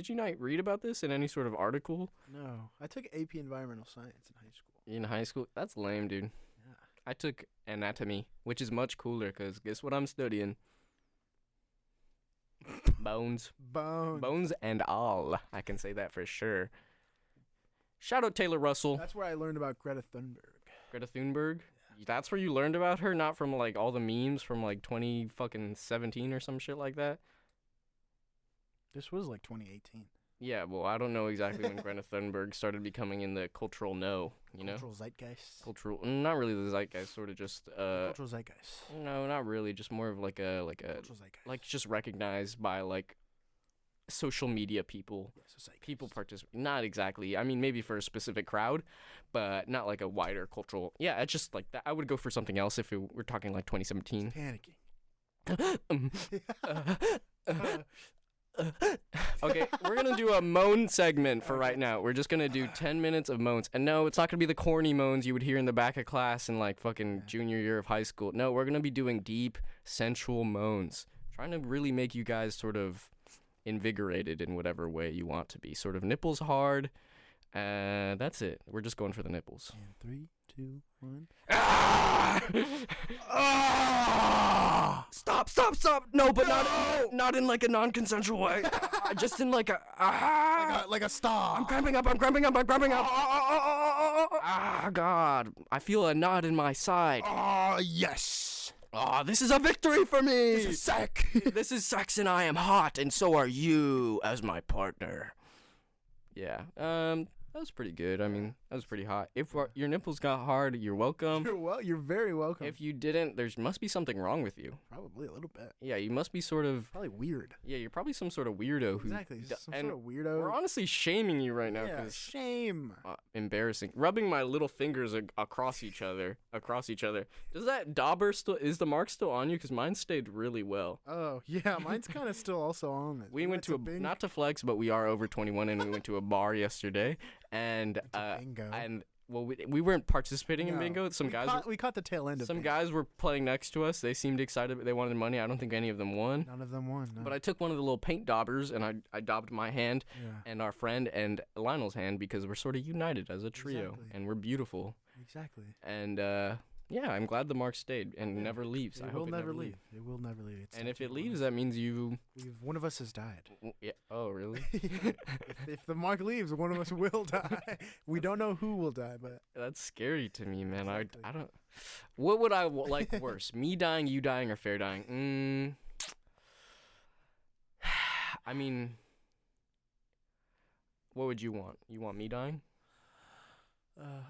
not read about this in any sort of article? No, I took AP Environmental Science in high school. In high school? That's lame, dude. Yeah. I took anatomy, which is much cooler, because guess what I'm studying? Bones. Bones and all. I can say that for sure. Shout out Taylor Russell. That's where I learned about Greta Thunberg. Greta Thunberg? Yeah. That's where you learned about her, not from like all the memes from like 2017 or some shit like that? This was like 2018. Yeah, well, I don't know exactly when Greta Thunberg started becoming in the cultural know, you know? Cultural zeitgeist. Not really the zeitgeist, sort of just Cultural zeitgeist. No, not really, just more of like a Cultural zeitgeist. like just recognized by like social media people. Yeah, so zeitgeist. People participate. Not exactly. I mean, maybe for a specific crowd, but not like a wider cultural. Yeah, it's just like that. I would go for something else if we're talking like 2017. Panicking. Okay, we're gonna do a moan segment for right now. We're just gonna do 10 minutes of moans. And no, it's not gonna be the corny moans you would hear in the back of class in like fucking junior year of high school. No, we're gonna be doing deep, sensual moans. Trying to really make you guys sort of invigorated in whatever way you want to be. Sort of nipples hard. That's it. We're just going for the nipples. And 3, 2, 1. Ah! Ah! Stop! No, but not in like a non-consensual way. Just in like a Like a star. I'm cramping up. Ah, God. I feel a knot in my side. Oh, yes. Ah, this is a victory for me. This is sex. This is sex, and I am hot, and so are you as my partner. Yeah. That was pretty good. I mean, that was pretty hot. If your nipples got hard, you're welcome. You're very welcome. If you didn't, there must be something wrong with you. Probably a little bit. Yeah, you must be sort of... Probably weird. Yeah, you're probably some sort of weirdo who... Exactly. Some sort of weirdo. We're honestly shaming you right now. Yeah, shame. Embarrassing. Rubbing my little fingers across each other. Does that dauber still... Is the mark still on you? Because mine stayed really well. Oh, yeah. Mine's kind of still also on it. We went to a... Not to flex, but we are over 21, and we went to a bar yesterday. And bingo. Well, we weren't participating in bingo. We caught the tail end of some bingo. guys were playing next to us. They seemed excited, but they wanted money. I don't think any of them won. None of them won. No. But I took one of the little paint daubers, and I daubed my hand and our friend and Lionel's hand, because we're sort of united as a trio, and we're beautiful. Exactly. And yeah, I'm glad the mark stayed and never leaves. I hope it never leaves. It will never leave. And if it leaves, that means one of us has died. Yeah. Oh, really? if the mark leaves, one of us will die. We don't know who will die, but that's scary to me, man. Exactly. I don't. What would I like worse? Me dying, you dying, or Fair dying? I mean, what would you want? You want me dying?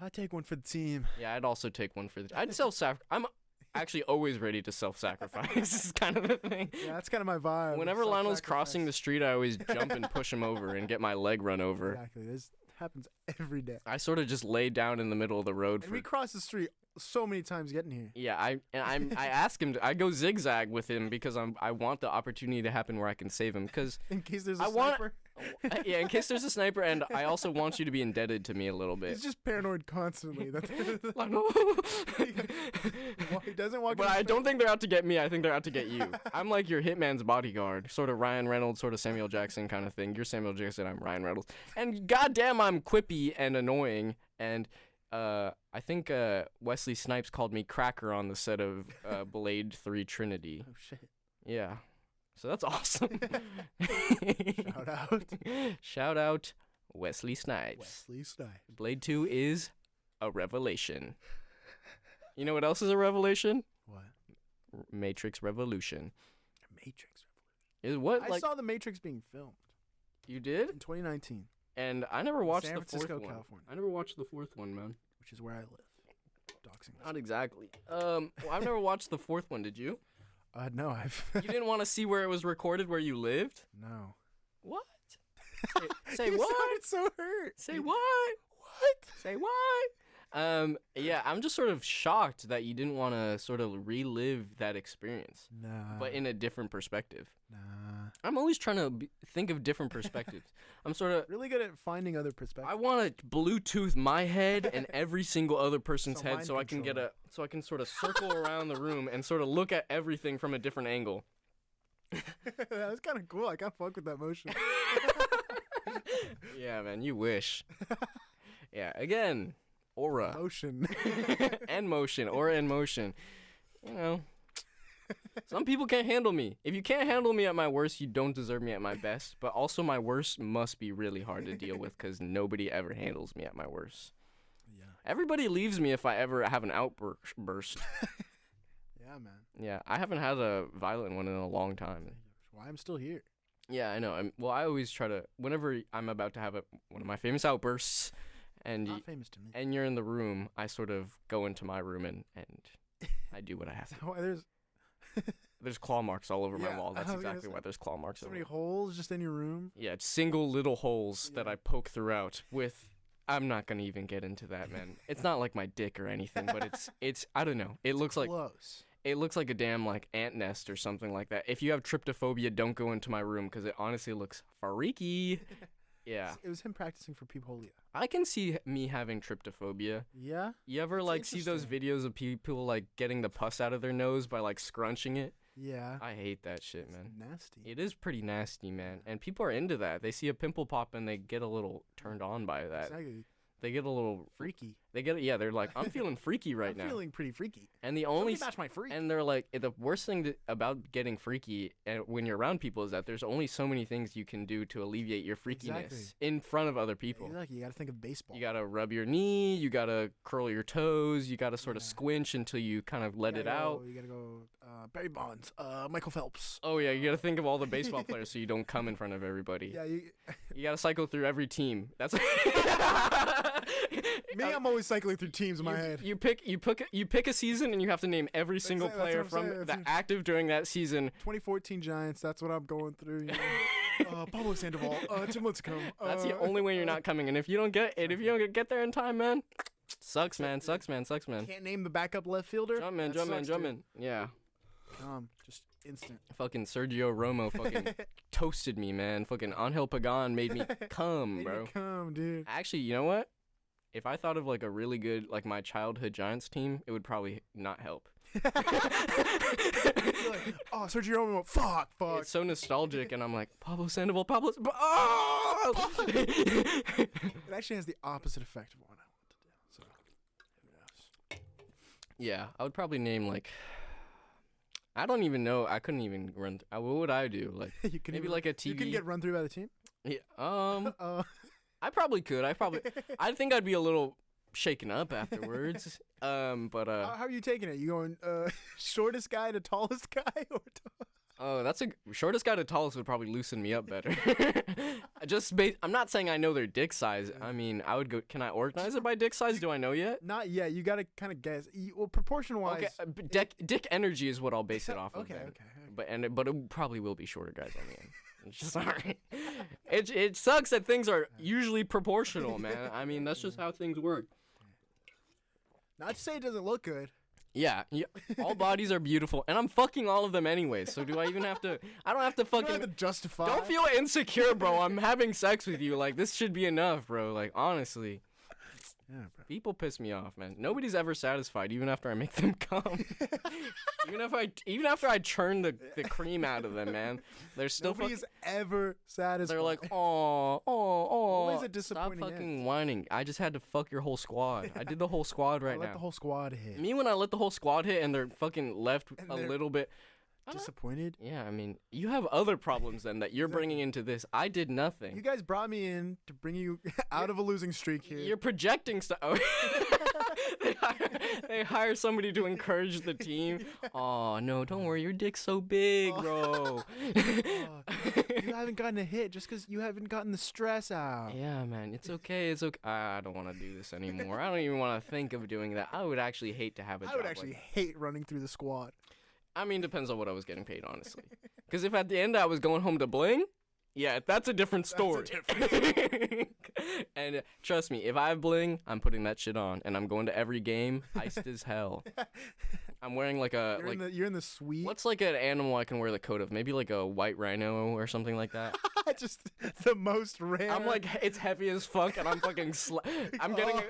I'd take one for the team. Yeah, I'd also take one for the... I'd self-sacrifice. I'm actually always ready to self-sacrifice. This is kind of the thing. Yeah, that's kind of my vibe. Whenever Lionel's crossing the street, I always jump and push him over and get my leg run over. Exactly. This happens every day. I sort of just lay down in the middle of the road. And we cross the street so many times getting here. Yeah, I ask him I go zigzag with him because I want the opportunity to happen where I can save him, because in case there's a sniper. Yeah, in case there's a sniper, and I also want you to be indebted to me a little bit. He's just paranoid constantly. He doesn't walk. But I don't think they're out to get me. I think they're out to get you. I'm like your hitman's bodyguard, sort of Ryan Reynolds, sort of Samuel Jackson kind of thing. You're Samuel Jackson, I'm Ryan Reynolds, and goddamn, I'm quippy and annoying. And I think Wesley Snipes called me Cracker on the set of Blade 3 Trinity. Oh shit. Yeah. So that's awesome. Shout out. Shout out Wesley Snipes. Blade 2 is a revelation. You know what else is a revelation? What? Matrix Revolution. Matrix Revolution. Is what? I saw The Matrix being filmed. You did? In 2019. And I never watched San the fourth Francisco, one. California. I never watched the fourth one, man. Which is where I live. Doc boxing. Not exactly. Well, I've never watched the fourth one. Did you? No, I've. You didn't want to see where it was recorded, where you lived? No. What? Say You what? sounded so hurt. Say what? What? Say what? Yeah, I'm just sort of shocked that you didn't want to sort of relive that experience, Nah. but in a different perspective. Nah. I'm always trying to think of different perspectives. I'm sort of. Really good at finding other perspectives. I want to Bluetooth my head and every single other person's So head, mind so I can control. so I can sort of circle around the room and sort of look at everything from a different angle. That was kind of cool. I kind of fuck with that motion. Yeah, man, you wish. Yeah, again, aura Motion. and motion, aura and motion. You know, some people can't handle me. If you can't handle me at my worst, you don't deserve me at my best. But also, my worst must be really hard to deal with because nobody ever handles me at my worst. Yeah. Everybody leaves me if I ever have an outburst. Yeah, man. Yeah, I haven't had a violent one in a long time. Why I'm still here. Yeah, I know. I always try to, whenever I'm about to have one of my famous outbursts, and Not famous to me. and you're in the room, I sort of go into my room and I do what I have to. Why there's There's claw marks all over my Yeah, wall. That's I was gonna exactly say, why there's claw marks so over. many holes just in your room? Yeah, it's single little holes that Yeah. I poke throughout with. I'm not gonna even get into that, man. It's not like my dick or anything, but it's I don't know. It looks like Close. it looks like a damn like ant nest or something like that. If you have tryptophobia, don't go into my room because it honestly looks freaky. Yeah, It was him practicing for peepolia. I can see me having tryptophobia. Yeah? You ever That's like see those videos of people like getting the pus out of their nose by like scrunching it? Yeah. I hate that shit, It's man. nasty. It is pretty nasty, man. And people are into that. They see a pimple pop and they get a little turned on by that. Exactly. They get a little Freaky. yeah, they're like, I'm feeling freaky right I'm now. feeling pretty freaky. And the Somebody only match my freak. and they're like, the worst thing about getting freaky when you're around people is that there's only so many things you can do to alleviate your freakiness Exactly. in front of other people. Exactly. You got to think of baseball. You gotta rub your knee, you gotta curl your toes, you gotta sort of Yeah. squinch until you kind of let it out. You got to go Barry Bonds, Michael Phelps. Oh yeah, you gotta think of all the baseball players so you don't come in front of everybody. Yeah, You gotta cycle through every team. That's me, I'm always cycling through teams in my head. You pick a season and you have to name every single Exactly, player that's what I'm from saying, the that's active during that season. 2014 Giants, that's what I'm going through. Pablo Sandoval, Tim Lincecum. That's the only way you're not coming. And if you don't get get there in time, man, sucks, man. Can't name the backup left fielder. Jump in. Yeah. Just instant. Fucking Sergio Romo fucking toasted me, man. Fucking Angel Pagan made me come, bro. Come, dude. Actually, you know what? If I thought of like a really good, like my childhood Giants team, it would probably not help. You're like, oh, Sergio Romo, fuck. It's so nostalgic, and I'm like, Pablo Sandoval, oh! It actually has the opposite effect of what I want to do. So, who knows? Yeah, I would probably name like, I don't even know. I couldn't even run. What would I do? Like You can maybe even- like a TV. You can get run through by the team. Yeah, Uh, I probably could. I think I'd be a little shaken up afterwards. But how are you taking it? You going shortest guy to tallest guy, or oh, that's shortest guy to tallest would probably loosen me up better. I'm not saying I know their dick size. I mean, I would go. Can I organize it by dick size? Do I know yet? not yet? You gotta kind of guess. Well, proportion wise. Okay, dick energy is what I'll base it off of. Okay, then. okay. But it probably will be shorter guys on the end. Sorry. It sucks that things are usually proportional, man. I mean, that's just how things work. Not to say it doesn't look good. Yeah, all bodies are beautiful, and I'm fucking all of them anyways. So do I even have to? I don't have to You fucking. don't have to justify. Don't feel insecure, bro. I'm having sex with you. Like, this should be enough, bro. Like, honestly. Yeah, bro. People piss me off, man. Nobody's ever satisfied, even after I make them come. even after I churn the cream out of them, man. They're still Nobody is ever satisfied. They're like, oh. Always a disappointing Stop fucking end. whining. I just had to fuck your whole squad. I did the whole squad right let now. the whole squad hit. Me, when I let the whole squad hit and they're fucking left And a they're little bit. Disappointed. Yeah, I mean, you have other problems then that you're bringing into this. I did nothing. You guys brought me in to bring you out of a losing streak here. You're projecting stuff. They hire somebody to encourage the team. Oh, no, don't worry. Your dick's so big, bro. You haven't gotten a hit just because you haven't gotten the stress out. Yeah, man. It's okay. It's okay. I don't want to do this anymore. I don't even want to think of doing that. I would actually hate to have a job. I would actually hate running through the squad. I mean, depends on what I was getting paid, honestly. Because if at the end I was going home to bling, yeah, that's a different story. And trust me, if I have bling, I'm putting that shit on, and I'm going to every game, iced as hell. I'm wearing like a you're in the suite. What's like an animal I can wear the coat of? Maybe like a white rhino or something like that. Just the most rare. I'm like, it's heavy as fuck, and I'm fucking. I'm getting.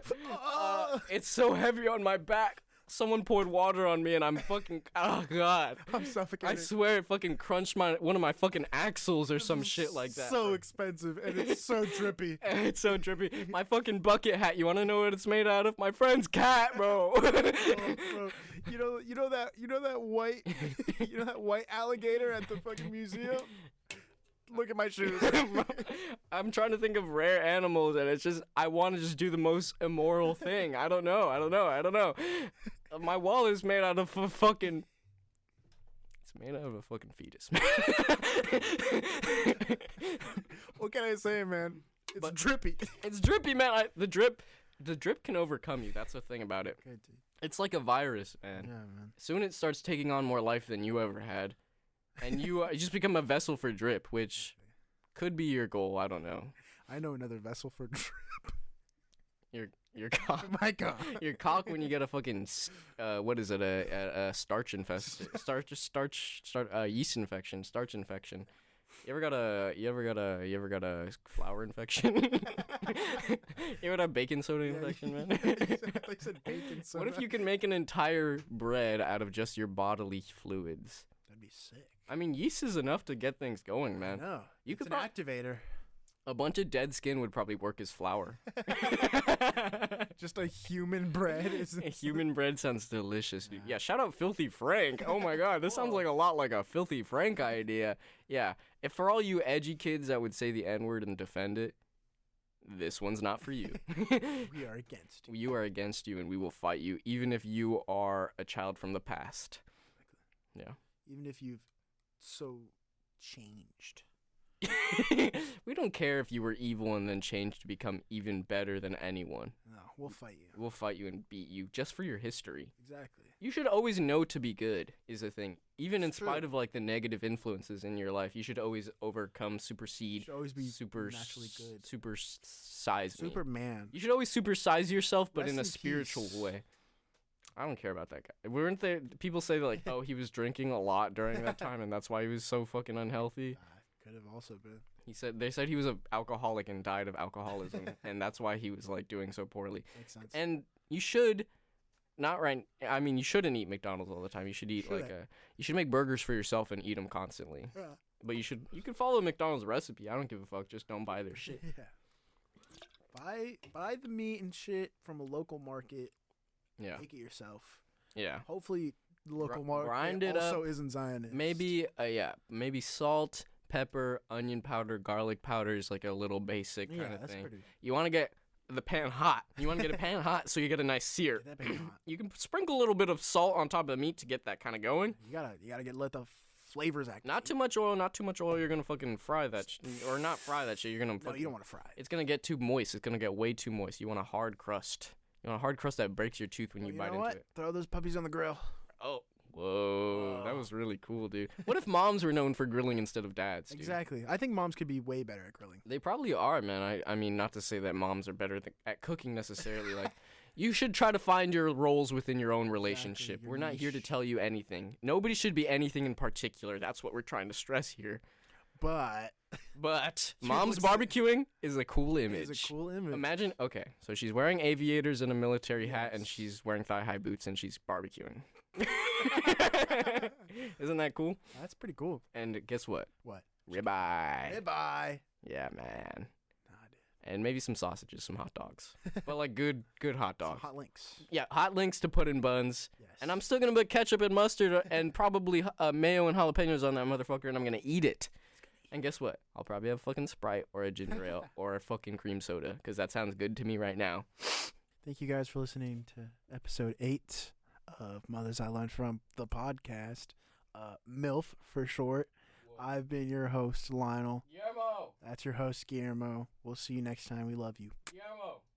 It's so heavy on my back. Someone poured water on me and I'm fucking, oh god. I'm suffocating. I swear it fucking crunched one of my fucking axles or some shit like that. So expensive and it's so drippy. It's so drippy. My fucking bucket hat, you wanna know what it's made out of? My friend's cat, bro. Oh, bro. You know that white alligator at the fucking museum? Look at my shoes. I'm trying to think of rare animals, and it's just I want to just do the most immoral thing. I don't know. My wall is made out of a fucking. It's made out of a fucking fetus. What can I say, man? It's drippy. It's drippy, man. The drip can overcome you. That's the thing about it. Okay, dude. It's like a virus, man. Yeah, man. Soon it starts taking on more life than you ever had. And you just become a vessel for drip, which could be your goal. I don't know. I know another vessel for drip. Your cock. My God. Your cock when you get a fucking what is it? A starch infestation. Yeast infection. Starch infection. You ever got a flour infection? You ever got a baking soda infection, man? They said baking soda. What if you can make an entire bread out of just your bodily fluids? That'd be sick. I mean, yeast is enough to get things going, man. No, you could an activator. A bunch of dead skin would probably work as flour. Just a human bread. Human bread sounds delicious, dude. Yeah, shout out Filthy Frank. Oh my god, this sounds like a lot like a Filthy Frank idea. Yeah, if for all you edgy kids that would say the N-word and defend it, this one's not for you. We are against you. You are against you, and we will fight you, even if you are a child from the past. Yeah. Even if you've so changed. We don't care if you were evil and then changed to become even better than anyone. No, we'll fight you. We'll fight you and beat you just for your history. Exactly. You should always know to be good is the thing. Even in spite of like the negative influences in your life, you should always overcome, supersede. You should always be naturally good. Supersize me. Superman. You should always supersize yourself, but Rest in a in spiritual peace. way. I don't care about that guy. Weren't there people say that, like, oh, he was drinking a lot during that time and that's why he was so fucking unhealthy? Could have also been. They said he was an alcoholic and died of alcoholism and that's why he was like doing so poorly. Makes sense. And you should you shouldn't eat McDonald's all the time. You should eat you should make burgers for yourself and eat them constantly. Yeah. But you can follow McDonald's recipe. I don't give a fuck. Just don't buy their shit. Yeah. Buy the meat and shit from a local market. Yeah. Make it yourself. Yeah. Hopefully the local market grind it also up. isn't Zionist. Maybe salt, pepper, onion powder, garlic powder is like a little basic kind of thing. Pretty. You want to get the pan hot. You want to get a pan hot so you get a nice sear. Get that pan hot. You can sprinkle a little bit of salt on top of the meat to get that kind of going. You gotta let the flavors act. Not too much oil. You're gonna fucking fry that, or not fry that shit. You're gonna. No, you don't want to fry it. It's gonna get too moist. It's gonna get way too moist. You want a hard crust. You want a hard crust that breaks your tooth when you bite into it. Throw those puppies on the grill. Oh. Whoa, that was really cool, dude. What if moms were known for grilling instead of dads, dude? Exactly. I think moms could be way better at grilling. They probably are, man. I mean, not to say that moms are better at cooking necessarily. Like, you should try to find your roles within your own relationship. Exactly, we're not niche. here to tell you anything. Nobody should be anything in particular. That's what we're trying to stress here. But mom's barbecuing is a cool image. It's a cool image. Imagine, okay, so she's wearing aviators and a military hat, and she's wearing thigh-high boots, and she's barbecuing. Isn't that cool? That's pretty cool. And guess what? What? Ribeye. Ribeye. Yeah, man. Nah, dude. And maybe some sausages, some hot dogs. But like good hot dogs. Some hot links. Yeah, hot links to put in buns. Yes. And I'm still going to put ketchup and mustard and probably mayo and jalapenos on that motherfucker, and I'm going to eat it. And guess what? I'll probably have fucking Sprite or a ginger ale or a fucking cream soda because that sounds good to me right now. Thank you guys for listening to episode 8 of Mothers I Learned From, the podcast, MILF for short. I've been your host, Lionel. Guillermo. That's your host, Guillermo. We'll see you next time. We love you. Yeah.